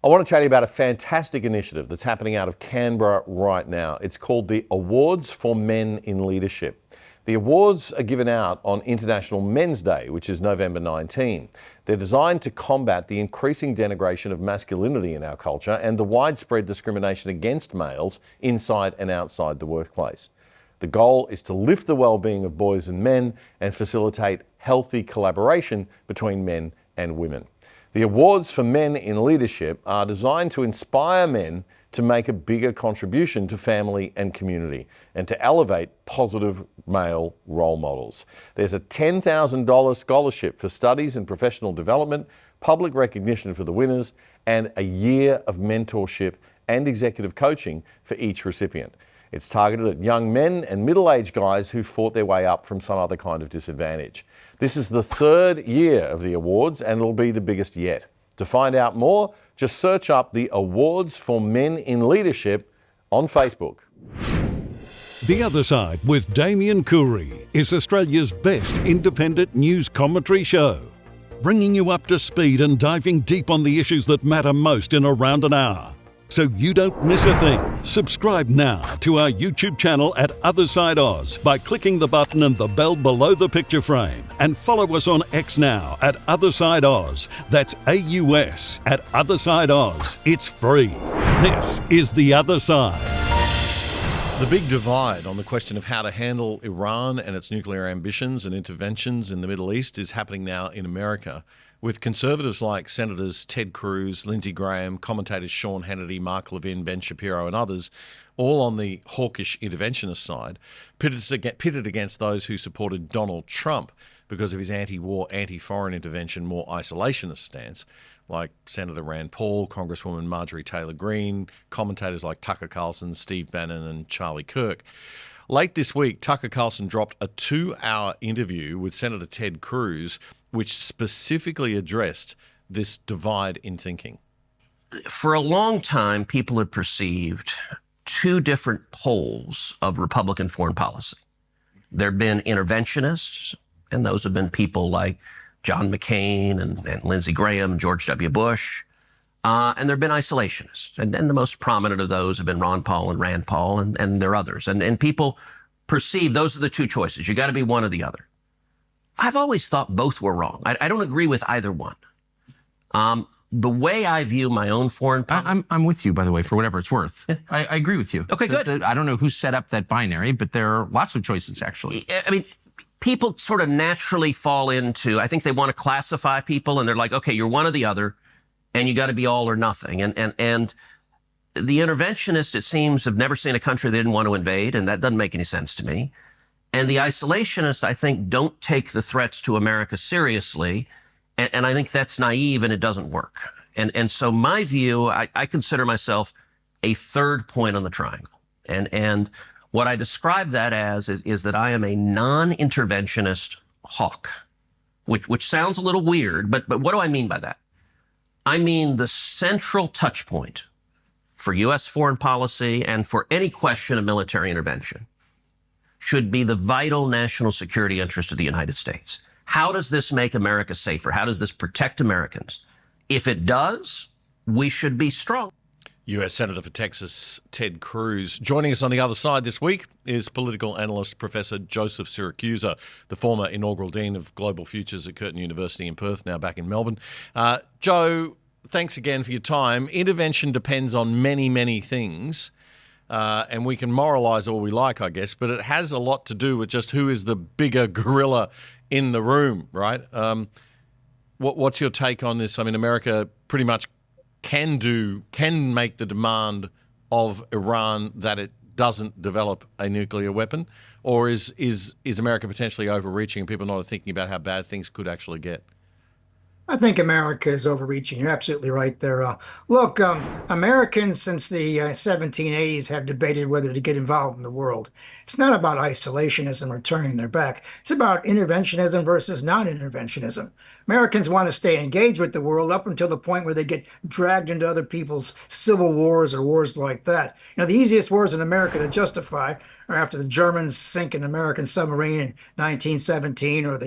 I want to tell you about a fantastic initiative that's happening out of Canberra right now. It's called the Awards for Men in Leadership. The awards are given out on International Men's Day, which is November 19. They're designed to combat the increasing denigration of masculinity in our culture and the widespread discrimination against males inside and outside the workplace. The goal is to lift the well-being of boys and men and facilitate healthy collaboration between men and women. The awards for men in leadership are designed to inspire men to make a bigger contribution to family and community and to elevate positive male role models. There's a $10,000 scholarship for studies and professional development, public recognition for the winners, and a year of mentorship and executive coaching for each recipient. It's targeted at young men and middle-aged guys who fought their way up from some other kind of disadvantage. This is the third year of the awards and it'll be the biggest yet. To find out more, Just search up the Awards for Men in Leadership on Facebook. The Other Side with Damien Coorey is Australia's best independent news commentary show, bringing you up to speed and diving deep on the issues that matter most in around an hour. So you don't miss a thing. Subscribe now to our YouTube channel at Other Side Oz by clicking the button and the bell below the picture frame. And follow us on X now at Other Side Oz. That's AUS at Other Side Oz. It's free. This is The Other Side. The big divide on the question of how to handle Iran and its nuclear ambitions and interventions in the Middle East is happening now in America, with conservatives like Senators Ted Cruz, Lindsey Graham, commentators Sean Hannity, Mark Levin, Ben Shapiro and others, all on the hawkish interventionist side, pitted against those who supported Donald Trump because of his anti-war, anti-foreign intervention, more isolationist stance, like Senator Rand Paul, Congresswoman Marjorie Taylor Greene, commentators like Tucker Carlson, Steve Bannon and Charlie Kirk. Late this week, Tucker Carlson dropped a 2-hour interview with Senator Ted Cruz, which specifically addressed this divide in thinking. For a long time, people had perceived two different poles of Republican foreign policy. There have been interventionists, and those have been people like John McCain and Lindsey Graham, George W. Bush, and there have been isolationists. And the most prominent of those have been Ron Paul and Rand Paul, and there are others. And people perceive those are the two choices. You got to be one or the other. I've always thought both were wrong. I don't agree with either one. The way I view my own foreign policy... I'm with you, by the way, for whatever it's worth. Yeah. I agree with you. Okay, good. I don't know who set up that binary, but there are lots of choices, actually. I mean, people sort of naturally fall into, I think they want to classify people, and they're like, okay, you're one or the other, and you got to be all or nothing. And the interventionists, it seems, have never seen a country they didn't want to invade, and that doesn't make any sense to me. And the isolationists, I think, don't take the threats to America seriously, and I think that's naive and it doesn't work. And so my view, I consider myself a third point on the triangle. And what I describe that as is that I am a non-interventionist hawk, which sounds a little weird, but what do I mean by that? I mean the central touch point for U.S. foreign policy and for any question of military intervention should be the vital national security interest of the United States. How does this make America safer? How does this protect Americans? If it does, we should be strong. U.S. Senator for Texas, Ted Cruz. Joining us on the other side this week is political analyst Professor Joseph Siracusa, the former inaugural Dean of Global Futures at Curtin University in Perth, now back in Melbourne. Joe, thanks again for your time. Intervention depends on many, many things, and we can moralise all we like, I guess, but it has a lot to do with just who is the bigger gorilla in the room, right? What's your take on this? I mean, America pretty much can make the demand of Iran that it doesn't develop a nuclear weapon, or is America potentially overreaching and people not thinking about how bad things could actually get? I think America is overreaching. You're absolutely right there. Look, Americans since the 1780s have debated whether to get involved in the world. It's not about isolationism or turning their back. It's about interventionism versus non-interventionism. Americans want to stay engaged with the world up until the point where they get dragged into other people's civil wars or wars like that. You know, the easiest wars in America to justify are after the Germans sink an American submarine in 1917, or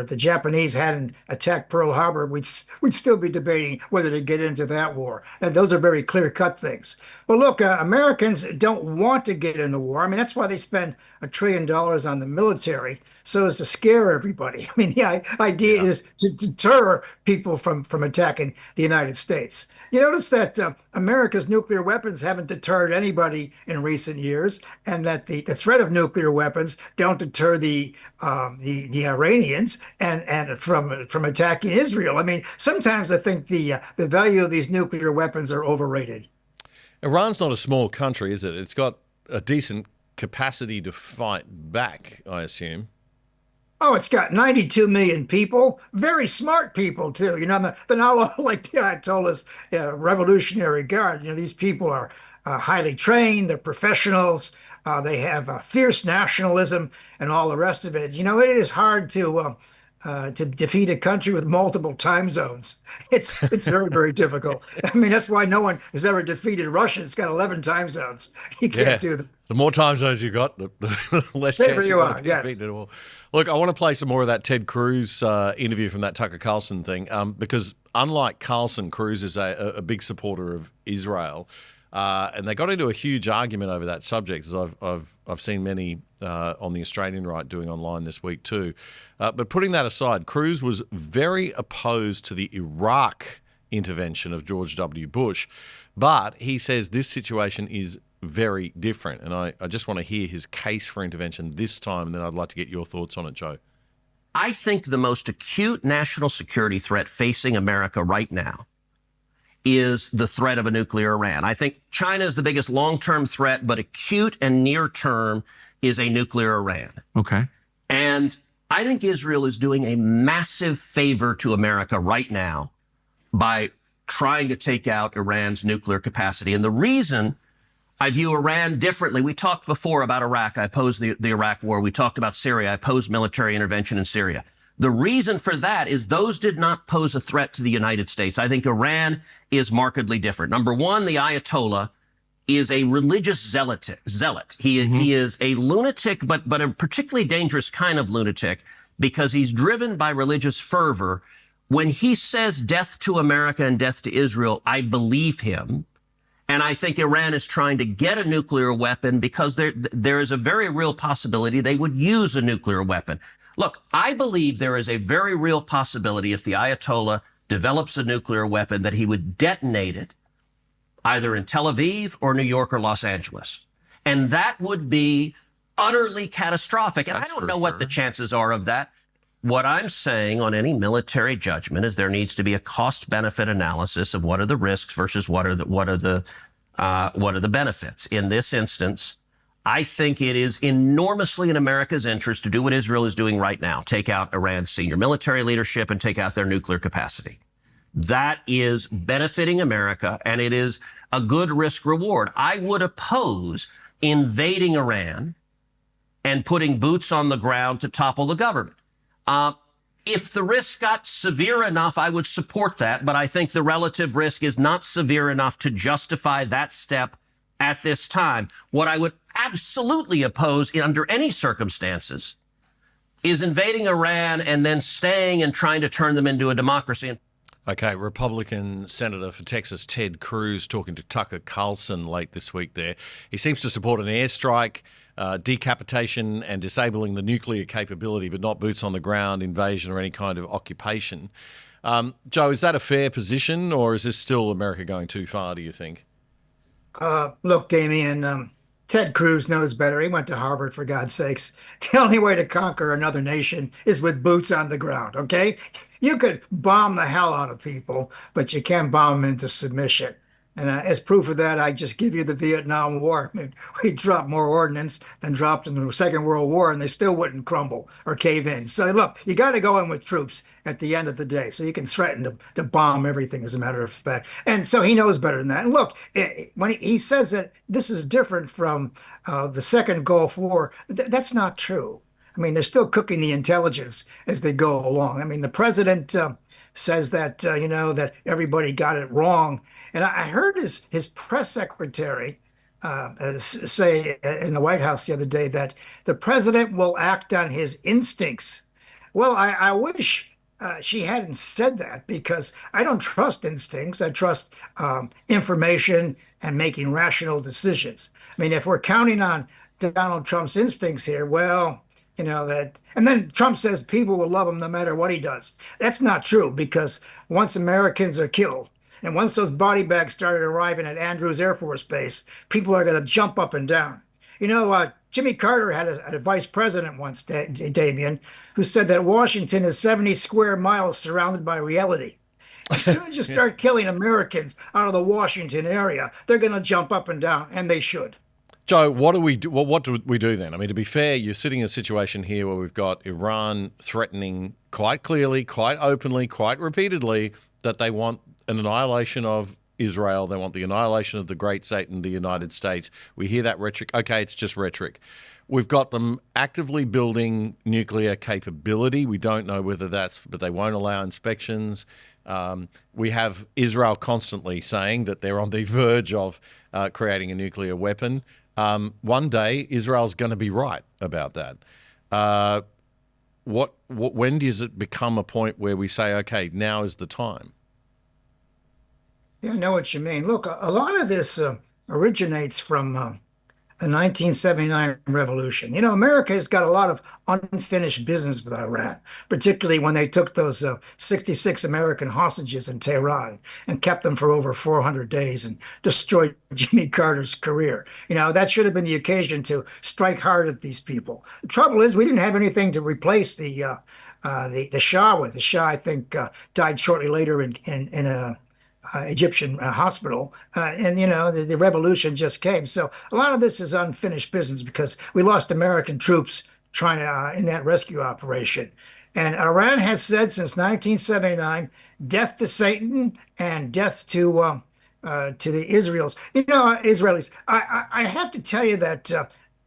the Japanese hadn't attacked Pearl Harbor. We'd still be debating whether to get into that war. And those are very clear-cut things. But look, Americans don't want to get in the war. I mean, that's why they spend $1 trillion on the military, so as to scare everybody. I mean, the idea is to deter people from attacking the United States. You notice that America's nuclear weapons haven't deterred anybody in recent years, and that the threat of nuclear weapons don't deter the Iranians and from attacking Israel. I mean, sometimes I think the value of these nuclear weapons are overrated. Iran's not a small country, is it? It's got a decent capacity to fight back, I assume. Oh, it's got 92 million people, very smart people, too. You know, they're not like the Ayatollah's Revolutionary Guard. You know, these people are highly trained, they're professionals, they have fierce nationalism and all the rest of it. You know, it is hard to to defeat a country with multiple time zones. It's very, very difficult. I mean, that's why no one has ever defeated Russia. It's got 11 time zones. You can't do that. The more time zones you got, the less Safer chance you got are, to yes. defeat it all. Look, I want to play some more of that Ted Cruz interview from that Tucker Carlson thing, because unlike Carlson, Cruz is a big supporter of Israel. And they got into a huge argument over that subject, as I've seen many on the Australian right doing online this week too. But putting that aside, Cruz was very opposed to the Iraq intervention of George W. Bush, but he says this situation is very different. And I just want to hear his case for intervention this time, and then I'd like to get your thoughts on it, Joe. I think the most acute national security threat facing America right now is the threat of a nuclear Iran. I think China is the biggest long-term threat, but acute and near-term is a nuclear Iran. Okay. And I think Israel is doing a massive favor to America right now by trying to take out Iran's nuclear capacity. And the reason I view Iran differently, we talked before about Iraq. I opposed the Iraq war. We talked about Syria. I opposed military intervention in Syria. The reason for that is those did not pose a threat to the United States. I think Iran is markedly different. Number one, the Ayatollah is a religious zealot. He is a lunatic, but a particularly dangerous kind of lunatic, because he's driven by religious fervor. When he says death to America and death to Israel, I believe him. And I think Iran is trying to get a nuclear weapon because there is a very real possibility they would use a nuclear weapon. Look, I believe there is a very real possibility if the Ayatollah develops a nuclear weapon that he would detonate it either in Tel Aviv or New York or Los Angeles. And that would be utterly catastrophic. And I don't know what the chances are of that. What I'm saying on any military judgment is there needs to be a cost-benefit analysis of what are the risks versus what are the benefits. In this instance, I think it is enormously in America's interest to do what Israel is doing right now, take out Iran's senior military leadership and take out their nuclear capacity. That is benefiting America, and it is a good risk-reward. I would oppose invading Iran and putting boots on the ground to topple the government. If the risk got severe enough, I would support that, but I think the relative risk is not severe enough to justify that step at this time. What I would absolutely oppose under any circumstances is invading Iran and then staying and trying to turn them into a democracy. Okay, Republican Senator for Texas Ted Cruz talking to Tucker Carlson late this week there. He seems to support an airstrike, decapitation and disabling the nuclear capability, but not boots on the ground, invasion or any kind of occupation. Joe, is that a fair position, or is this still America going too far, do you think? Look, Damien, Ted Cruz knows better. He went to Harvard, for God's sakes. The only way to conquer another nation is with boots on the ground, okay? You could bomb the hell out of people, but you can't bomb them into submission. And as proof of that, I just give you the Vietnam War. I mean, we dropped more ordnance than dropped in the Second World War, and they still wouldn't crumble or cave in. So look, you got to go in with troops at the end of the day. So you can threaten to bomb everything, as a matter of fact. And so he knows better than that. And look, when he says that this is different from the Second Gulf War, that's not true. I mean, they're still cooking the intelligence as they go along. I mean, the president says that, that everybody got it wrong. And I heard his press secretary say in the White House the other day that the president will act on his instincts. Well, I wish she hadn't said that, because I don't trust instincts. I trust information and making rational decisions. I mean, if we're counting on Donald Trump's instincts here, well, that, and then Trump says people will love him no matter what he does. That's not true, because once Americans are killed, and once those body bags started arriving at Andrews Air Force Base, people are going to jump up and down. Jimmy Carter had a vice president once, Damien, who said that Washington is 70 square miles surrounded by reality. As soon as you start killing Americans out of the Washington area, they're going to jump up and down, and they should. Joe, what do we do? Well, what do we do then? I mean, to be fair, you're sitting in a situation here where we've got Iran threatening quite clearly, quite openly, quite repeatedly that they want an annihilation of Israel. They want the annihilation of the great Satan, the United States. We hear that rhetoric. Okay, it's just rhetoric. We've got them actively building nuclear capability. We don't know whether but they won't allow inspections. We have Israel constantly saying that they're on the verge of creating a nuclear weapon. One day, Israel's going to be right about that. When does it become a point where we say, okay, now is the time? Yeah, I know what you mean. Look, a lot of this originates from the 1979 revolution. You know, America has got a lot of unfinished business with Iran, particularly when they took those 66 American hostages in Tehran and kept them for over 400 days and destroyed Jimmy Carter's career. You know, that should have been the occasion to strike hard at these people. The trouble is, we didn't have anything to replace the Shah with. The Shah, I think, died shortly later in a Egyptian hospital, and you know the revolution just came. So a lot of this is unfinished business because we lost American troops trying to in that rescue operation. And Iran has said since 1979, death to Satan and death to the Israelis. You know, Israelis. I have to tell you that.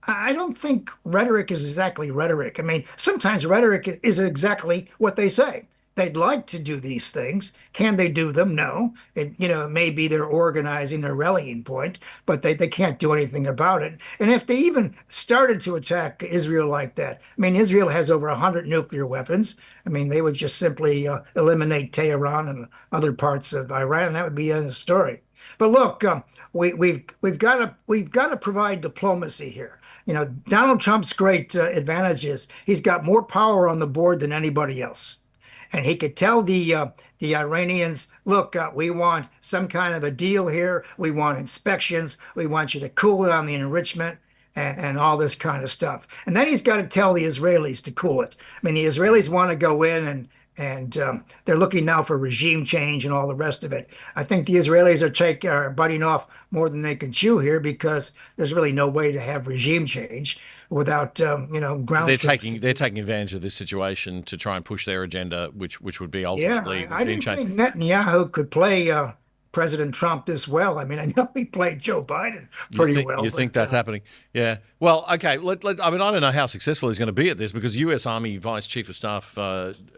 I don't think rhetoric is exactly rhetoric. I mean, sometimes rhetoric is exactly what they say. They'd like to do these things. Can they do them? No. It may be their organizing, their rallying point, but they can't do anything about it. And if they even started to attack Israel like that, I mean, Israel has over 100 nuclear weapons. I mean, they would just simply eliminate Tehran and other parts of Iran, and that would be the end of the story. But look, we've got to provide diplomacy here. You know, Donald Trump's great advantage is he's got more power on the board than anybody else. And he could tell the Iranians, look, we want some kind of a deal here. We want inspections. We want you to cool it on the enrichment and all this kind of stuff. And then he's got to tell the Israelis to cool it. I mean, the Israelis want to go in and they're looking now for regime change and all the rest of it. I think the Israelis are biting off more than they can chew here because there's really no way to have regime change without ground. They're taking advantage of this situation to try and push their agenda, which would be ultimately I didn't think Netanyahu could play President Trump this well. I mean, I know he played Joe Biden pretty well. You think that's happening? Yeah. Well, okay. I mean, I don't know how successful he's going to be at this because U.S. Army Vice Chief of Staff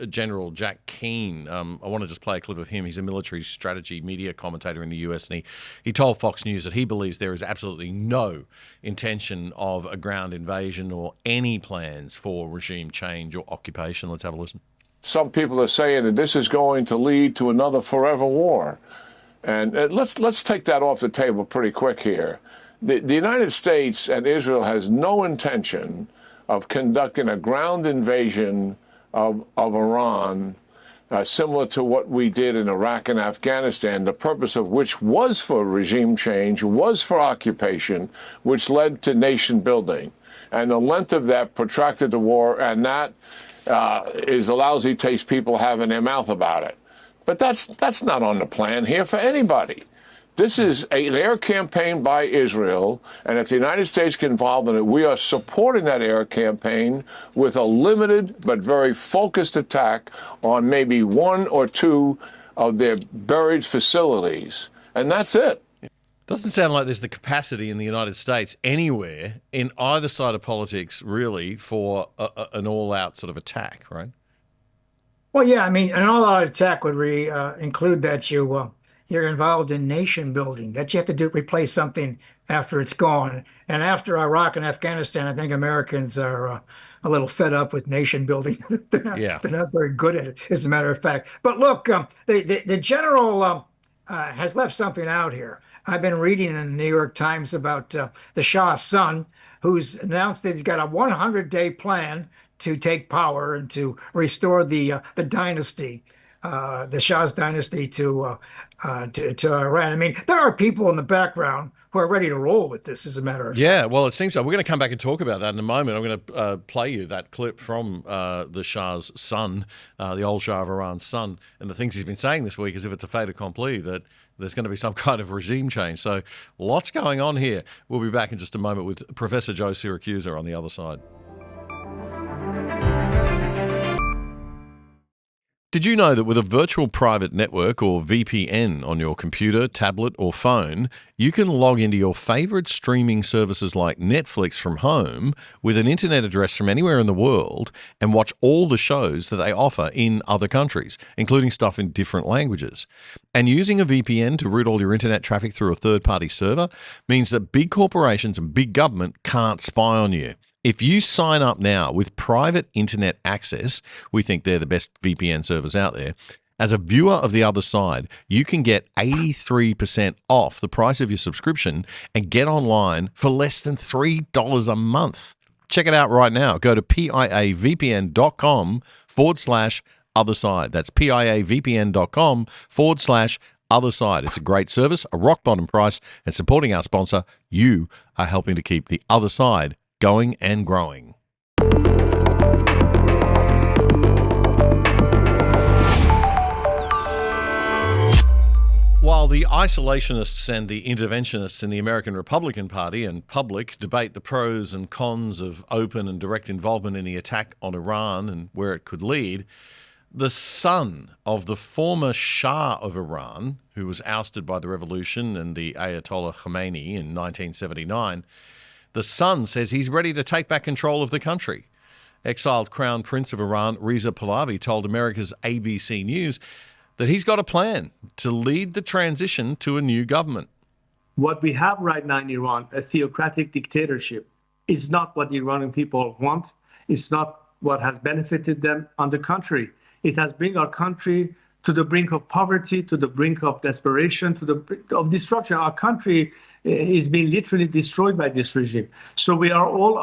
General Jack Keane, I want to just play a clip of him. He's a military strategy media commentator in the U.S. and he told Fox News that he believes there is absolutely no intention of a ground invasion or any plans for regime change or occupation. Let's have a listen. Some people are saying that this is going to lead to another forever war. And let's take that off the table pretty quick here. The United States and Israel has no intention of conducting a ground invasion of Iran, similar to what we did in Iraq and Afghanistan, the purpose of which was for regime change, was for occupation, which led to nation building. And the length of that protracted the war, and that is a lousy taste people have in their mouth about it. But that's not on the plan here for anybody. This is an air campaign by Israel, and if the United States get involved in it, we are supporting that air campaign with a limited but very focused attack on maybe one or two of their buried facilities. And that's it. Doesn't sound like there's the capacity in the United States anywhere in either side of politics, really, for an all-out sort of attack, right? Well, yeah, I mean, an all-out attack would include that you're involved in nation building, that you have to replace something after it's gone. And after Iraq and Afghanistan, I think Americans are a little fed up with nation building. They're not very good at it, as a matter of fact. But look, the general has left something out here. I've been reading in the New York Times about the Shah's son, who's announced that he's got a 100-day plan to take power and to restore the dynasty, the Shah's dynasty to Iran. I mean, there are people in the background who are ready to roll with this, as a matter of fact. Yeah, well, it seems so. We're going to come back and talk about that in a moment. I'm going to play you that clip from the Shah's son, the old Shah of Iran's son, and the things he's been saying this week as if it's a fait accompli, that there's going to be some kind of regime change. So lots going on here. We'll be back in just a moment with Professor Joe Siracusa on the other side. Did you know that with a virtual private network or VPN on your computer, tablet, or phone, you can log into your favorite streaming services like Netflix from home with an internet address from anywhere in the world and watch all the shows that they offer in other countries, including stuff in different languages? And using a VPN to route all your internet traffic through a third-party server means that big corporations and big government can't spy on you. If you sign up now with private internet access, we think they're the best VPN servers out there, as a viewer of The Other Side, you can get 83% off the price of your subscription and get online for less than $3 a month. Check it out right now. Go to piavpn.com/otherside. That's piavpn.com/otherside. It's a great service, a rock bottom price, and supporting our sponsor, you are helping to keep The Other Side going and growing. While the isolationists and the interventionists in the American Republican Party and public debate the pros and cons of open and direct involvement in the attack on Iran and where it could lead, the son of the former Shah of Iran, who was ousted by the revolution and the Ayatollah Khomeini in 1979, the son says he's ready to take back control of the country. Exiled Crown Prince of Iran, Reza Palavi, told America's ABC News that he's got a plan to lead the transition to a new government. What we have right now in Iran, a theocratic dictatorship, is not what the Iranian people want. It's not what has benefited them. On the contrary, it has bring our country to the brink of poverty, to the brink of desperation, to the brink of destruction. Our country is being literally destroyed by this regime. So we are all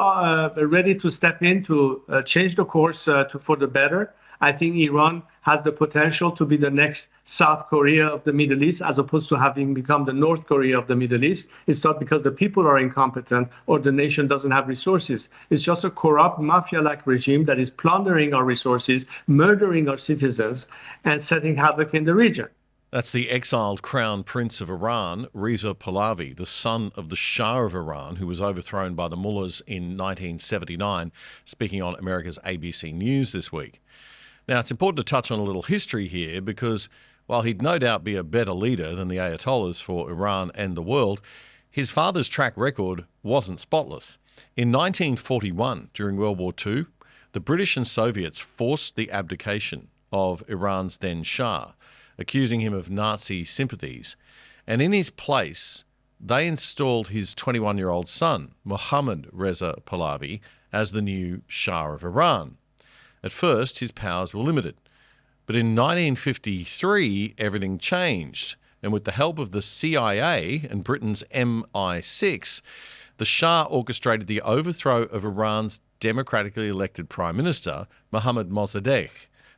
ready to step in to change the course for the better. I think Iran has the potential to be the next South Korea of the Middle East, as opposed to having become the North Korea of the Middle East. It's not because the people are incompetent or the nation doesn't have resources. It's just a corrupt, mafia-like regime that is plundering our resources, murdering our citizens, and setting havoc in the region. That's the exiled Crown Prince of Iran, Reza Palavi, the son of the Shah of Iran, who was overthrown by the mullahs in 1979, speaking on America's ABC News this week. Now, it's important to touch on a little history here because while he'd no doubt be a better leader than the Ayatollahs for Iran and the world, his father's track record wasn't spotless. In 1941, during World War II, the British and Soviets forced the abdication of Iran's then Shah, accusing him of Nazi sympathies. And in his place, they installed his 21-year-old son, Mohammad Reza Pahlavi, as the new Shah of Iran. At first, his powers were limited. But in 1953, everything changed. And with the help of the CIA and Britain's MI6, the Shah orchestrated the overthrow of Iran's democratically elected Prime Minister, Mohammad Mossadegh,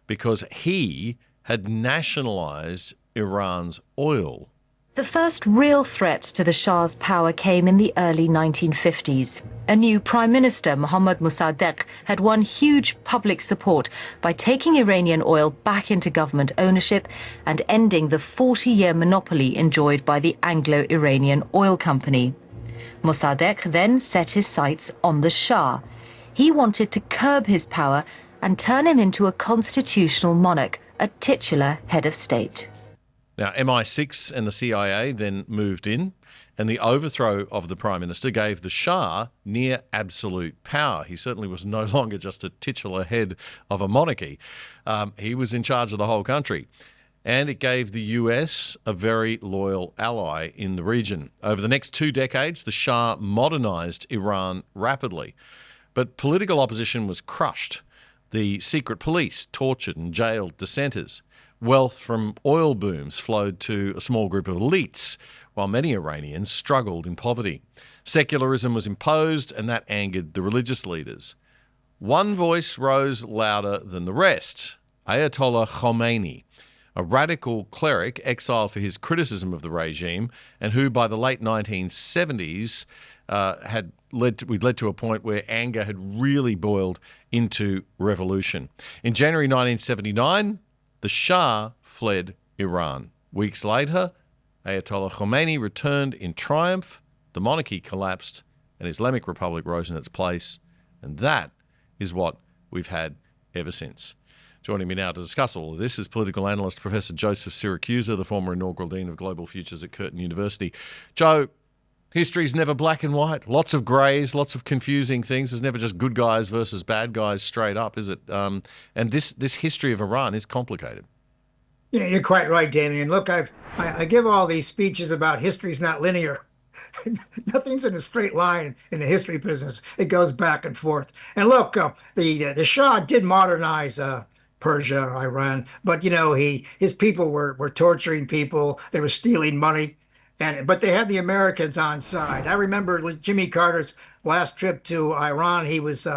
because he had nationalized Iran's oil. The first real threat to the Shah's power came in the early 1950s. A new Prime Minister, Mohammad Mossadegh, had won huge public support by taking Iranian oil back into government ownership and ending the 40-year monopoly enjoyed by the Anglo-Iranian Oil Company. Mossadegh then set his sights on the Shah. He wanted to curb his power and turn him into a constitutional monarch, a titular head of state. Now, MI6 and the CIA then moved in, and the overthrow of the Prime Minister gave the Shah near absolute power. He certainly was no longer just a titular head of a monarchy. He was in charge of the whole country. And it gave the US a very loyal ally in the region. Over the next 2 decades, the Shah modernized Iran rapidly. But political opposition was crushed. The secret police tortured and jailed dissenters. Wealth from oil booms flowed to a small group of elites, while many Iranians struggled in poverty. Secularism was imposed, and that angered the religious leaders. One voice rose louder than the rest: Ayatollah Khomeini, a radical cleric exiled for his criticism of the regime, and who by the late 1970s we'd led to a point where anger had really boiled into revolution. In January 1979, the Shah fled Iran. Weeks later, Ayatollah Khomeini returned in triumph, the monarchy collapsed, an Islamic Republic rose in its place, and that is what we've had ever since. Joining me now to discuss all of this is political analyst Professor Joseph Siracusa, the former inaugural Dean of Global Futures at Curtin University. Joe, history's never black and white. Lots of greys, lots of confusing things. There's never just good guys versus bad guys straight up, is it? And this history of Iran is complicated. Yeah, you're quite right, Damien. Look, I give all these speeches about history's not linear. Nothing's in a straight line in the history business. It goes back and forth. And look, the Shah did modernize Persia, Iran, but his people were torturing people. They were stealing money, but they had the Americans on side. I remember Jimmy Carter's last trip to Iran. He was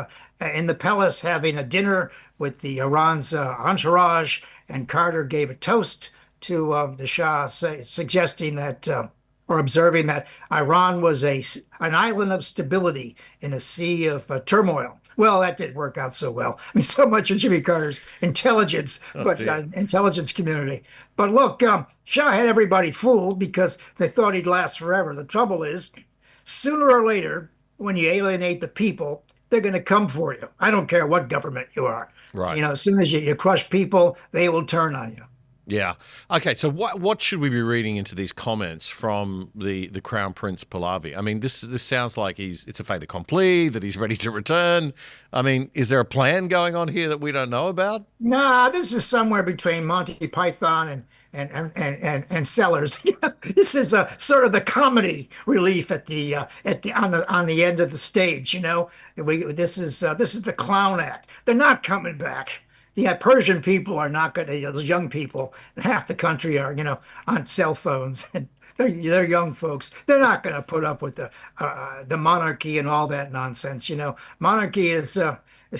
in the palace having a dinner with the Iran's entourage, and Carter gave a toast to the Shah, suggesting that or observing that Iran was an island of stability in a sea of turmoil. Well, that didn't work out so well. I mean, so much of Jimmy Carter's intelligence, intelligence community. But look, Shah had everybody fooled because they thought he'd last forever. The trouble is, sooner or later, when you alienate the people, they're going to come for you. I don't care what government you are. Right. As soon as you crush people, they will turn on you. Yeah. Okay. So what should we be reading into these comments from the Crown Prince Pahlavi? I mean, this sounds like it's a fait accompli, that he's ready to return. I mean, is there a plan going on here that we don't know about? Nah, this is somewhere between Monty Python and Sellers. This is sort of the comedy relief on the end of the stage. This is the clown act. They're not coming back. The Persian people are not going to, those young people, and half the country are, on cell phones, and they're young folks. They're not going to put up with the monarchy and all that nonsense. Monarchy is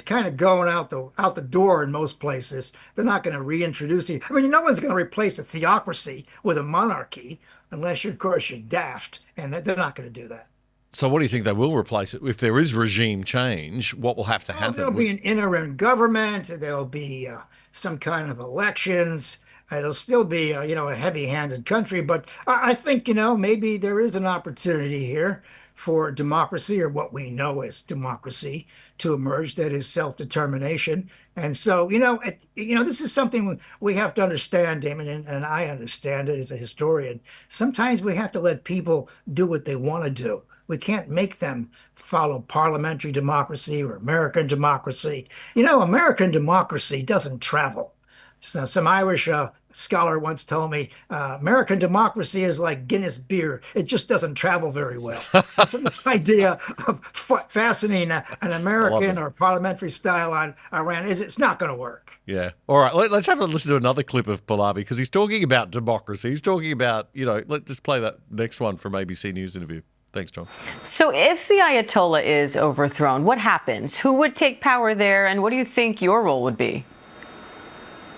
kind of going out the door in most places. They're not going to reintroduce it. I mean, no one's going to replace a theocracy with a monarchy unless, you're daft, and they're not going to do that. So what do you think they will replace it? If there is regime change, what will have to happen? There'll be an interim government. There'll be some kind of elections. It'll still be, a heavy-handed country. But I think, maybe there is an opportunity here for democracy, or what we know as democracy, to emerge. That is self-determination. And so, this is something we have to understand, Damon, and I understand it as a historian. Sometimes we have to let people do what they want to do. We can't make them follow parliamentary democracy or American democracy. American democracy doesn't travel. So some Irish scholar once told me, American democracy is like Guinness beer. It just doesn't travel very well. So this idea of fastening an American or parliamentary style on Iran, it's not going to work. Yeah. All right. Let's have a listen to another clip of Pahlavi, because he's talking about democracy. He's talking about, let's just play that next one from ABC News interview. Thanks, John. So if the Ayatollah is overthrown, what happens? Who would take power there, and what do you think your role would be?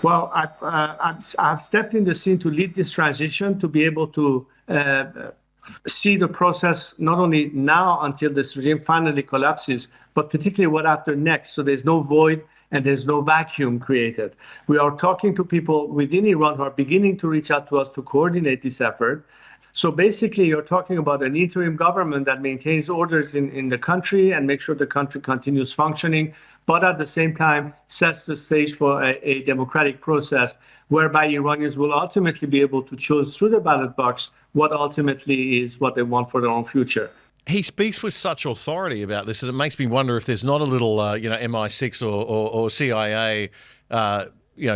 Well, I've stepped in the scene to lead this transition, to be able to see the process not only now until this regime finally collapses, but particularly what after next. So there's no void and there's no vacuum created. We are talking to people within Iran who are beginning to reach out to us to coordinate this effort. So basically, you're talking about an interim government that maintains orders in the country and makes sure the country continues functioning, but at the same time sets the stage for a democratic process whereby Iranians will ultimately be able to choose through the ballot box what ultimately is what they want for their own future. He speaks with such authority about this that it makes me wonder if there's not a little, MI6 or CIA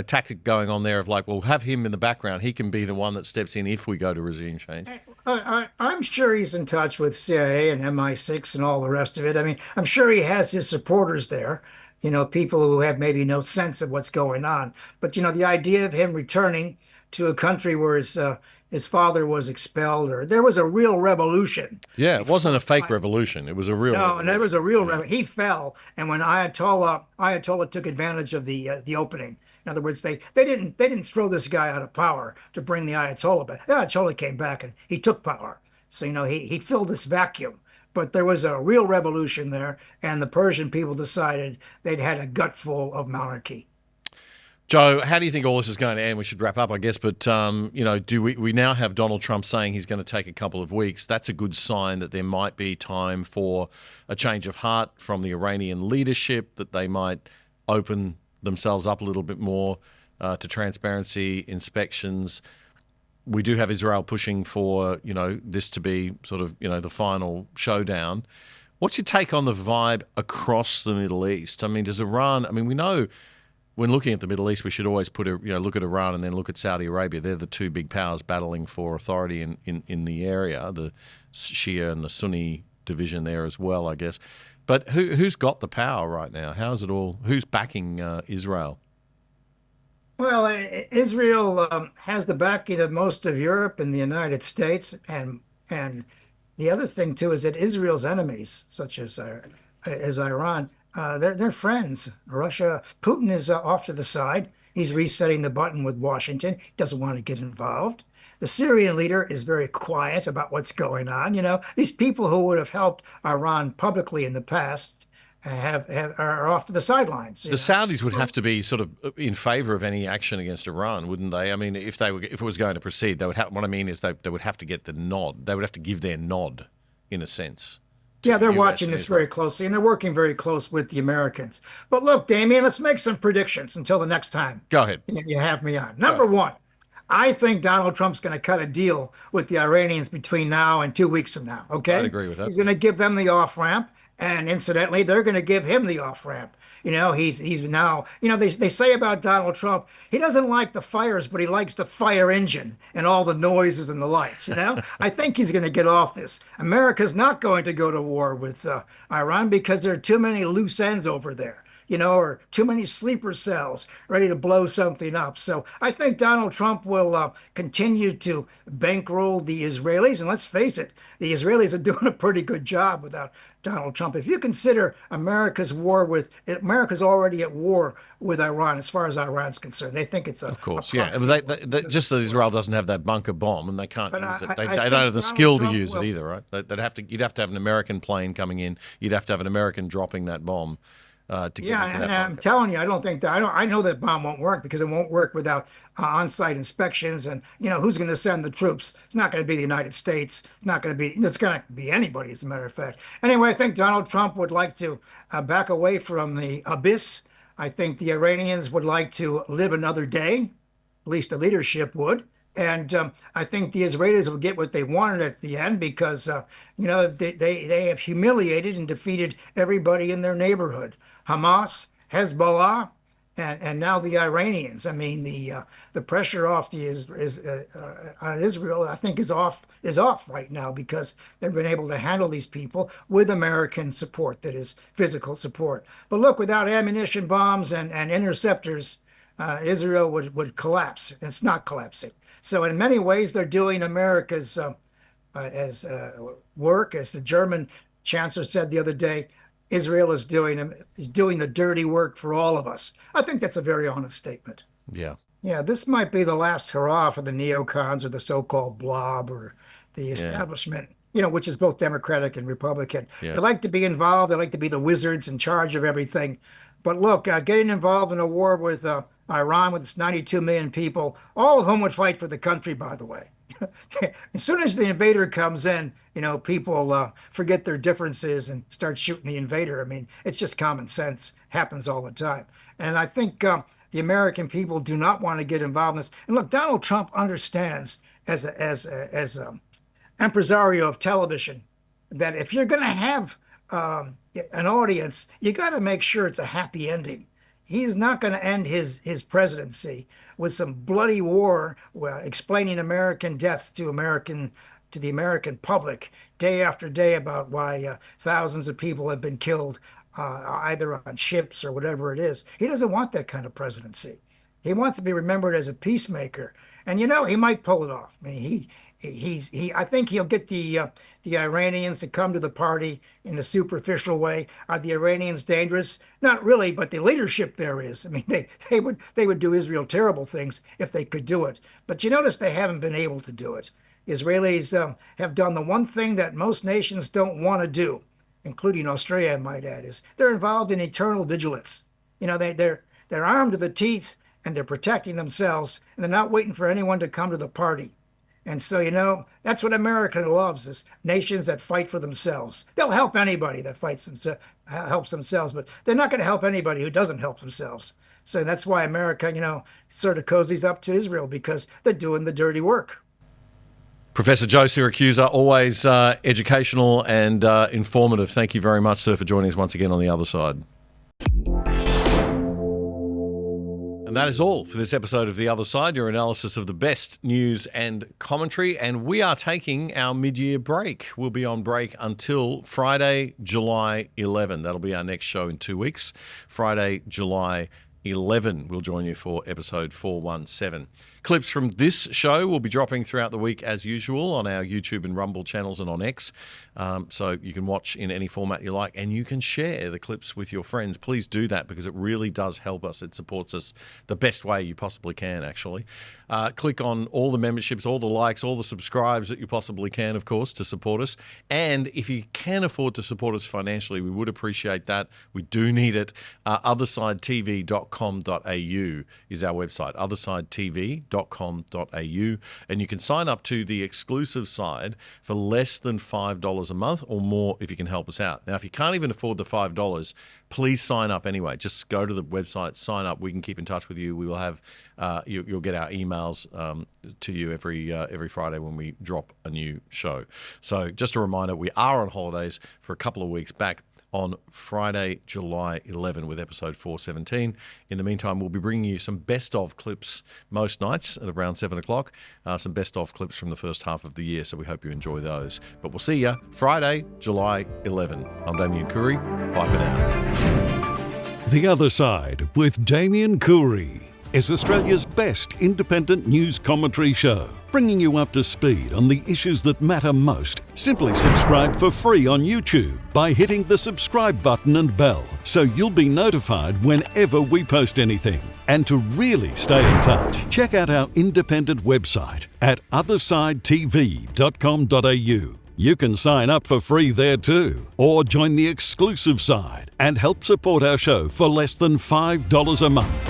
tactic going on there of like, well, have him in the background. He can be the one that steps in if we go to regime change. I'm sure he's in touch with CIA and MI6 and all the rest of it. I mean, I'm sure he has his supporters there, people who have maybe no sense of what's going on. But, the idea of him returning to a country where his father was expelled, or there was a real revolution. Yeah, it wasn't a fake revolution. It was a real revolution. And there was a real revolution. He fell, and when Ayatollah took advantage of the opening. In other words, they didn't throw this guy out of power to bring the Ayatollah back. The Ayatollah came back and he took power. So, he filled this vacuum. But there was a real revolution there, and the Persian people decided they'd had a gut full of monarchy. Joe, how do you think all this is going to end? We should wrap up, I guess. But, do we now have Donald Trump saying he's going to take a couple of weeks? That's a good sign that there might be time for a change of heart from the Iranian leadership, that they might open themselves up a little bit more to transparency, inspections. We do have Israel pushing for, this to be sort of, the final showdown. What's your take on the vibe across the Middle East? I mean, does Iran, we know when looking at the Middle East, we should always look at Iran and then look at Saudi Arabia. They're the two big powers battling for authority in the area, the Shia and the Sunni division there as well, I guess. But who's got the power right now? How's it all? Who's backing Israel? Well, Israel has the backing of most of Europe and the United States, and the other thing too is that Israel's enemies, such as Iran, they're friends. Russia, Putin is off to the side. He's resetting the button with Washington. He doesn't want to get involved. The Syrian leader is very quiet about what's going on. These people who would have helped Iran publicly in the past are off to the sidelines. The Saudis would have to be sort of in favour of any action against Iran, wouldn't they? I mean, if it was going to proceed, they would have. What I mean is they would have to get the nod. They would have to give their nod, in a sense. Yeah, they're watching this very closely, and they're working very close with the Americans. But look, Damien, let's make some predictions until the next time. Go ahead. You have me on. Number one, I think Donald Trump's going to cut a deal with the Iranians between now and 2 weeks from now. Okay, I'd agree with that. He's going to give them the off ramp. And incidentally, they're going to give him the off ramp. He's now, they say about Donald Trump, he doesn't like the fires, but he likes the fire engine and all the noises and the lights. I think he's going to get off this. America's not going to go to war with Iran because there are too many loose ends over there. Or too many sleeper cells ready to blow something up. So I think Donald Trump will continue to bankroll the Israelis. And let's face it, the Israelis are doing a pretty good job without Donald Trump. If you consider America's already at war with Iran as far as Iran's concerned. They think it's of course, yeah. But just that Israel doesn't have that bunker bomb and they can't use it. They don't have the skill to use it either, right? You'd have to have an American plane coming in. You'd have to have an American dropping that bomb. I'm telling you, I don't think that. I know that bomb won't work because it won't work without on-site inspections. And who's going to send the troops? It's not going to be the United States. It's going to be anybody, as a matter of fact. Anyway, I think Donald Trump would like to back away from the abyss. I think the Iranians would like to live another day. At least the leadership would. And I think the Israelis will get what they wanted at the end because, they have humiliated and defeated everybody in their neighborhood. Hamas, Hezbollah, and now the Iranians. I mean, the pressure off on Israel, I think, is off right now because they've been able to handle these people with American support, that is, physical support. But look, without ammunition bombs and interceptors, Israel would collapse. It's not collapsing. So in many ways, they're doing America's work, as the German chancellor said the other day. Israel is doing the dirty work for all of us. I think that's a very honest statement. Yeah. Yeah, this might be the last hurrah for the neocons or the so-called blob or the establishment, which is both Democratic and Republican. Yeah. They like to be involved. They like to be the wizards in charge of everything. But look, getting involved in a war with Iran with its 92 million people, all of whom would fight for the country, by the way. As soon as the invader comes in, people forget their differences and start shooting the invader. I mean, it's just common sense. Happens all the time. And I think the American people do not want to get involved in this. And look, Donald Trump understands as impresario of television that if you're going to have an audience, you got to make sure it's a happy ending. He's not going to end his presidency with some bloody war, explaining American deaths to the American public day after day about why thousands of people have been killed either on ships or whatever it is. He doesn't want that kind of presidency. He wants to be remembered as a peacemaker, and he might pull it off. I mean, I think he'll get the Iranians to come to the party in a superficial way. Are the Iranians dangerous? Not really, but the leadership there is. I mean, they would do Israel terrible things if they could do it. But you notice they haven't been able to do it. Israelis have done the one thing that most nations don't want to do, including Australia, I might add, is they're involved in eternal vigilance. They're armed to the teeth and they're protecting themselves, and they're not waiting for anyone to come to the party. And so, that's what America loves, is nations that fight for themselves. They'll help anybody that helps themselves, but they're not going to help anybody who doesn't help themselves. So that's why America, sort of cozies up to Israel, because they're doing the dirty work. Professor Joe Siracusa, always educational and informative. Thank you very much, sir, for joining us once again on The Other Side. And that is all for this episode of The Other Side, your analysis of the best news and commentary. And we are taking our mid-year break. We'll be on break until Friday, July 11. That'll be our next show in 2 weeks. Friday, July 11. We'll join you for episode 417. Clips from this show will be dropping throughout the week as usual on our YouTube and Rumble channels and on X. So you can watch in any format you like, and you can share the clips with your friends. Please do that, because it really does help us. It supports us the best way you possibly can, actually. Click on all the memberships, all the likes, all the subscribes that you possibly can, of course, to support us. And if you can afford to support us financially, we would appreciate that. We do need it. OthersideTV.com.au is our website, OthersideTV.com.au, and you can sign up to the exclusive side for less than $5 a month, or more if you can help us out. Now, if you can't even afford the $5, please sign up anyway. Just go to the website, sign up. We can keep in touch with you. We will have you'll get our emails to you every Friday when we drop a new show. So just a reminder, we are on holidays for a couple of weeks, back on Friday, July 11 with episode 417. In the meantime, we'll be bringing you some best of clips most nights at around 7 o'clock, some best of clips from the first half of the year, so we hope you enjoy those. But we'll see you Friday, July 11. I'm Damien Coury. Bye for now. The Other Side with Damien Coury is Australia's best independent news commentary show, bringing you up to speed on the issues that matter most. Simply subscribe for free on YouTube by hitting the subscribe button and bell, so you'll be notified whenever we post anything. And to really stay in touch, check out our independent website at OthersideTV.com.au. You can sign up for free there too, or join the exclusive side and help support our show for less than $5 a month.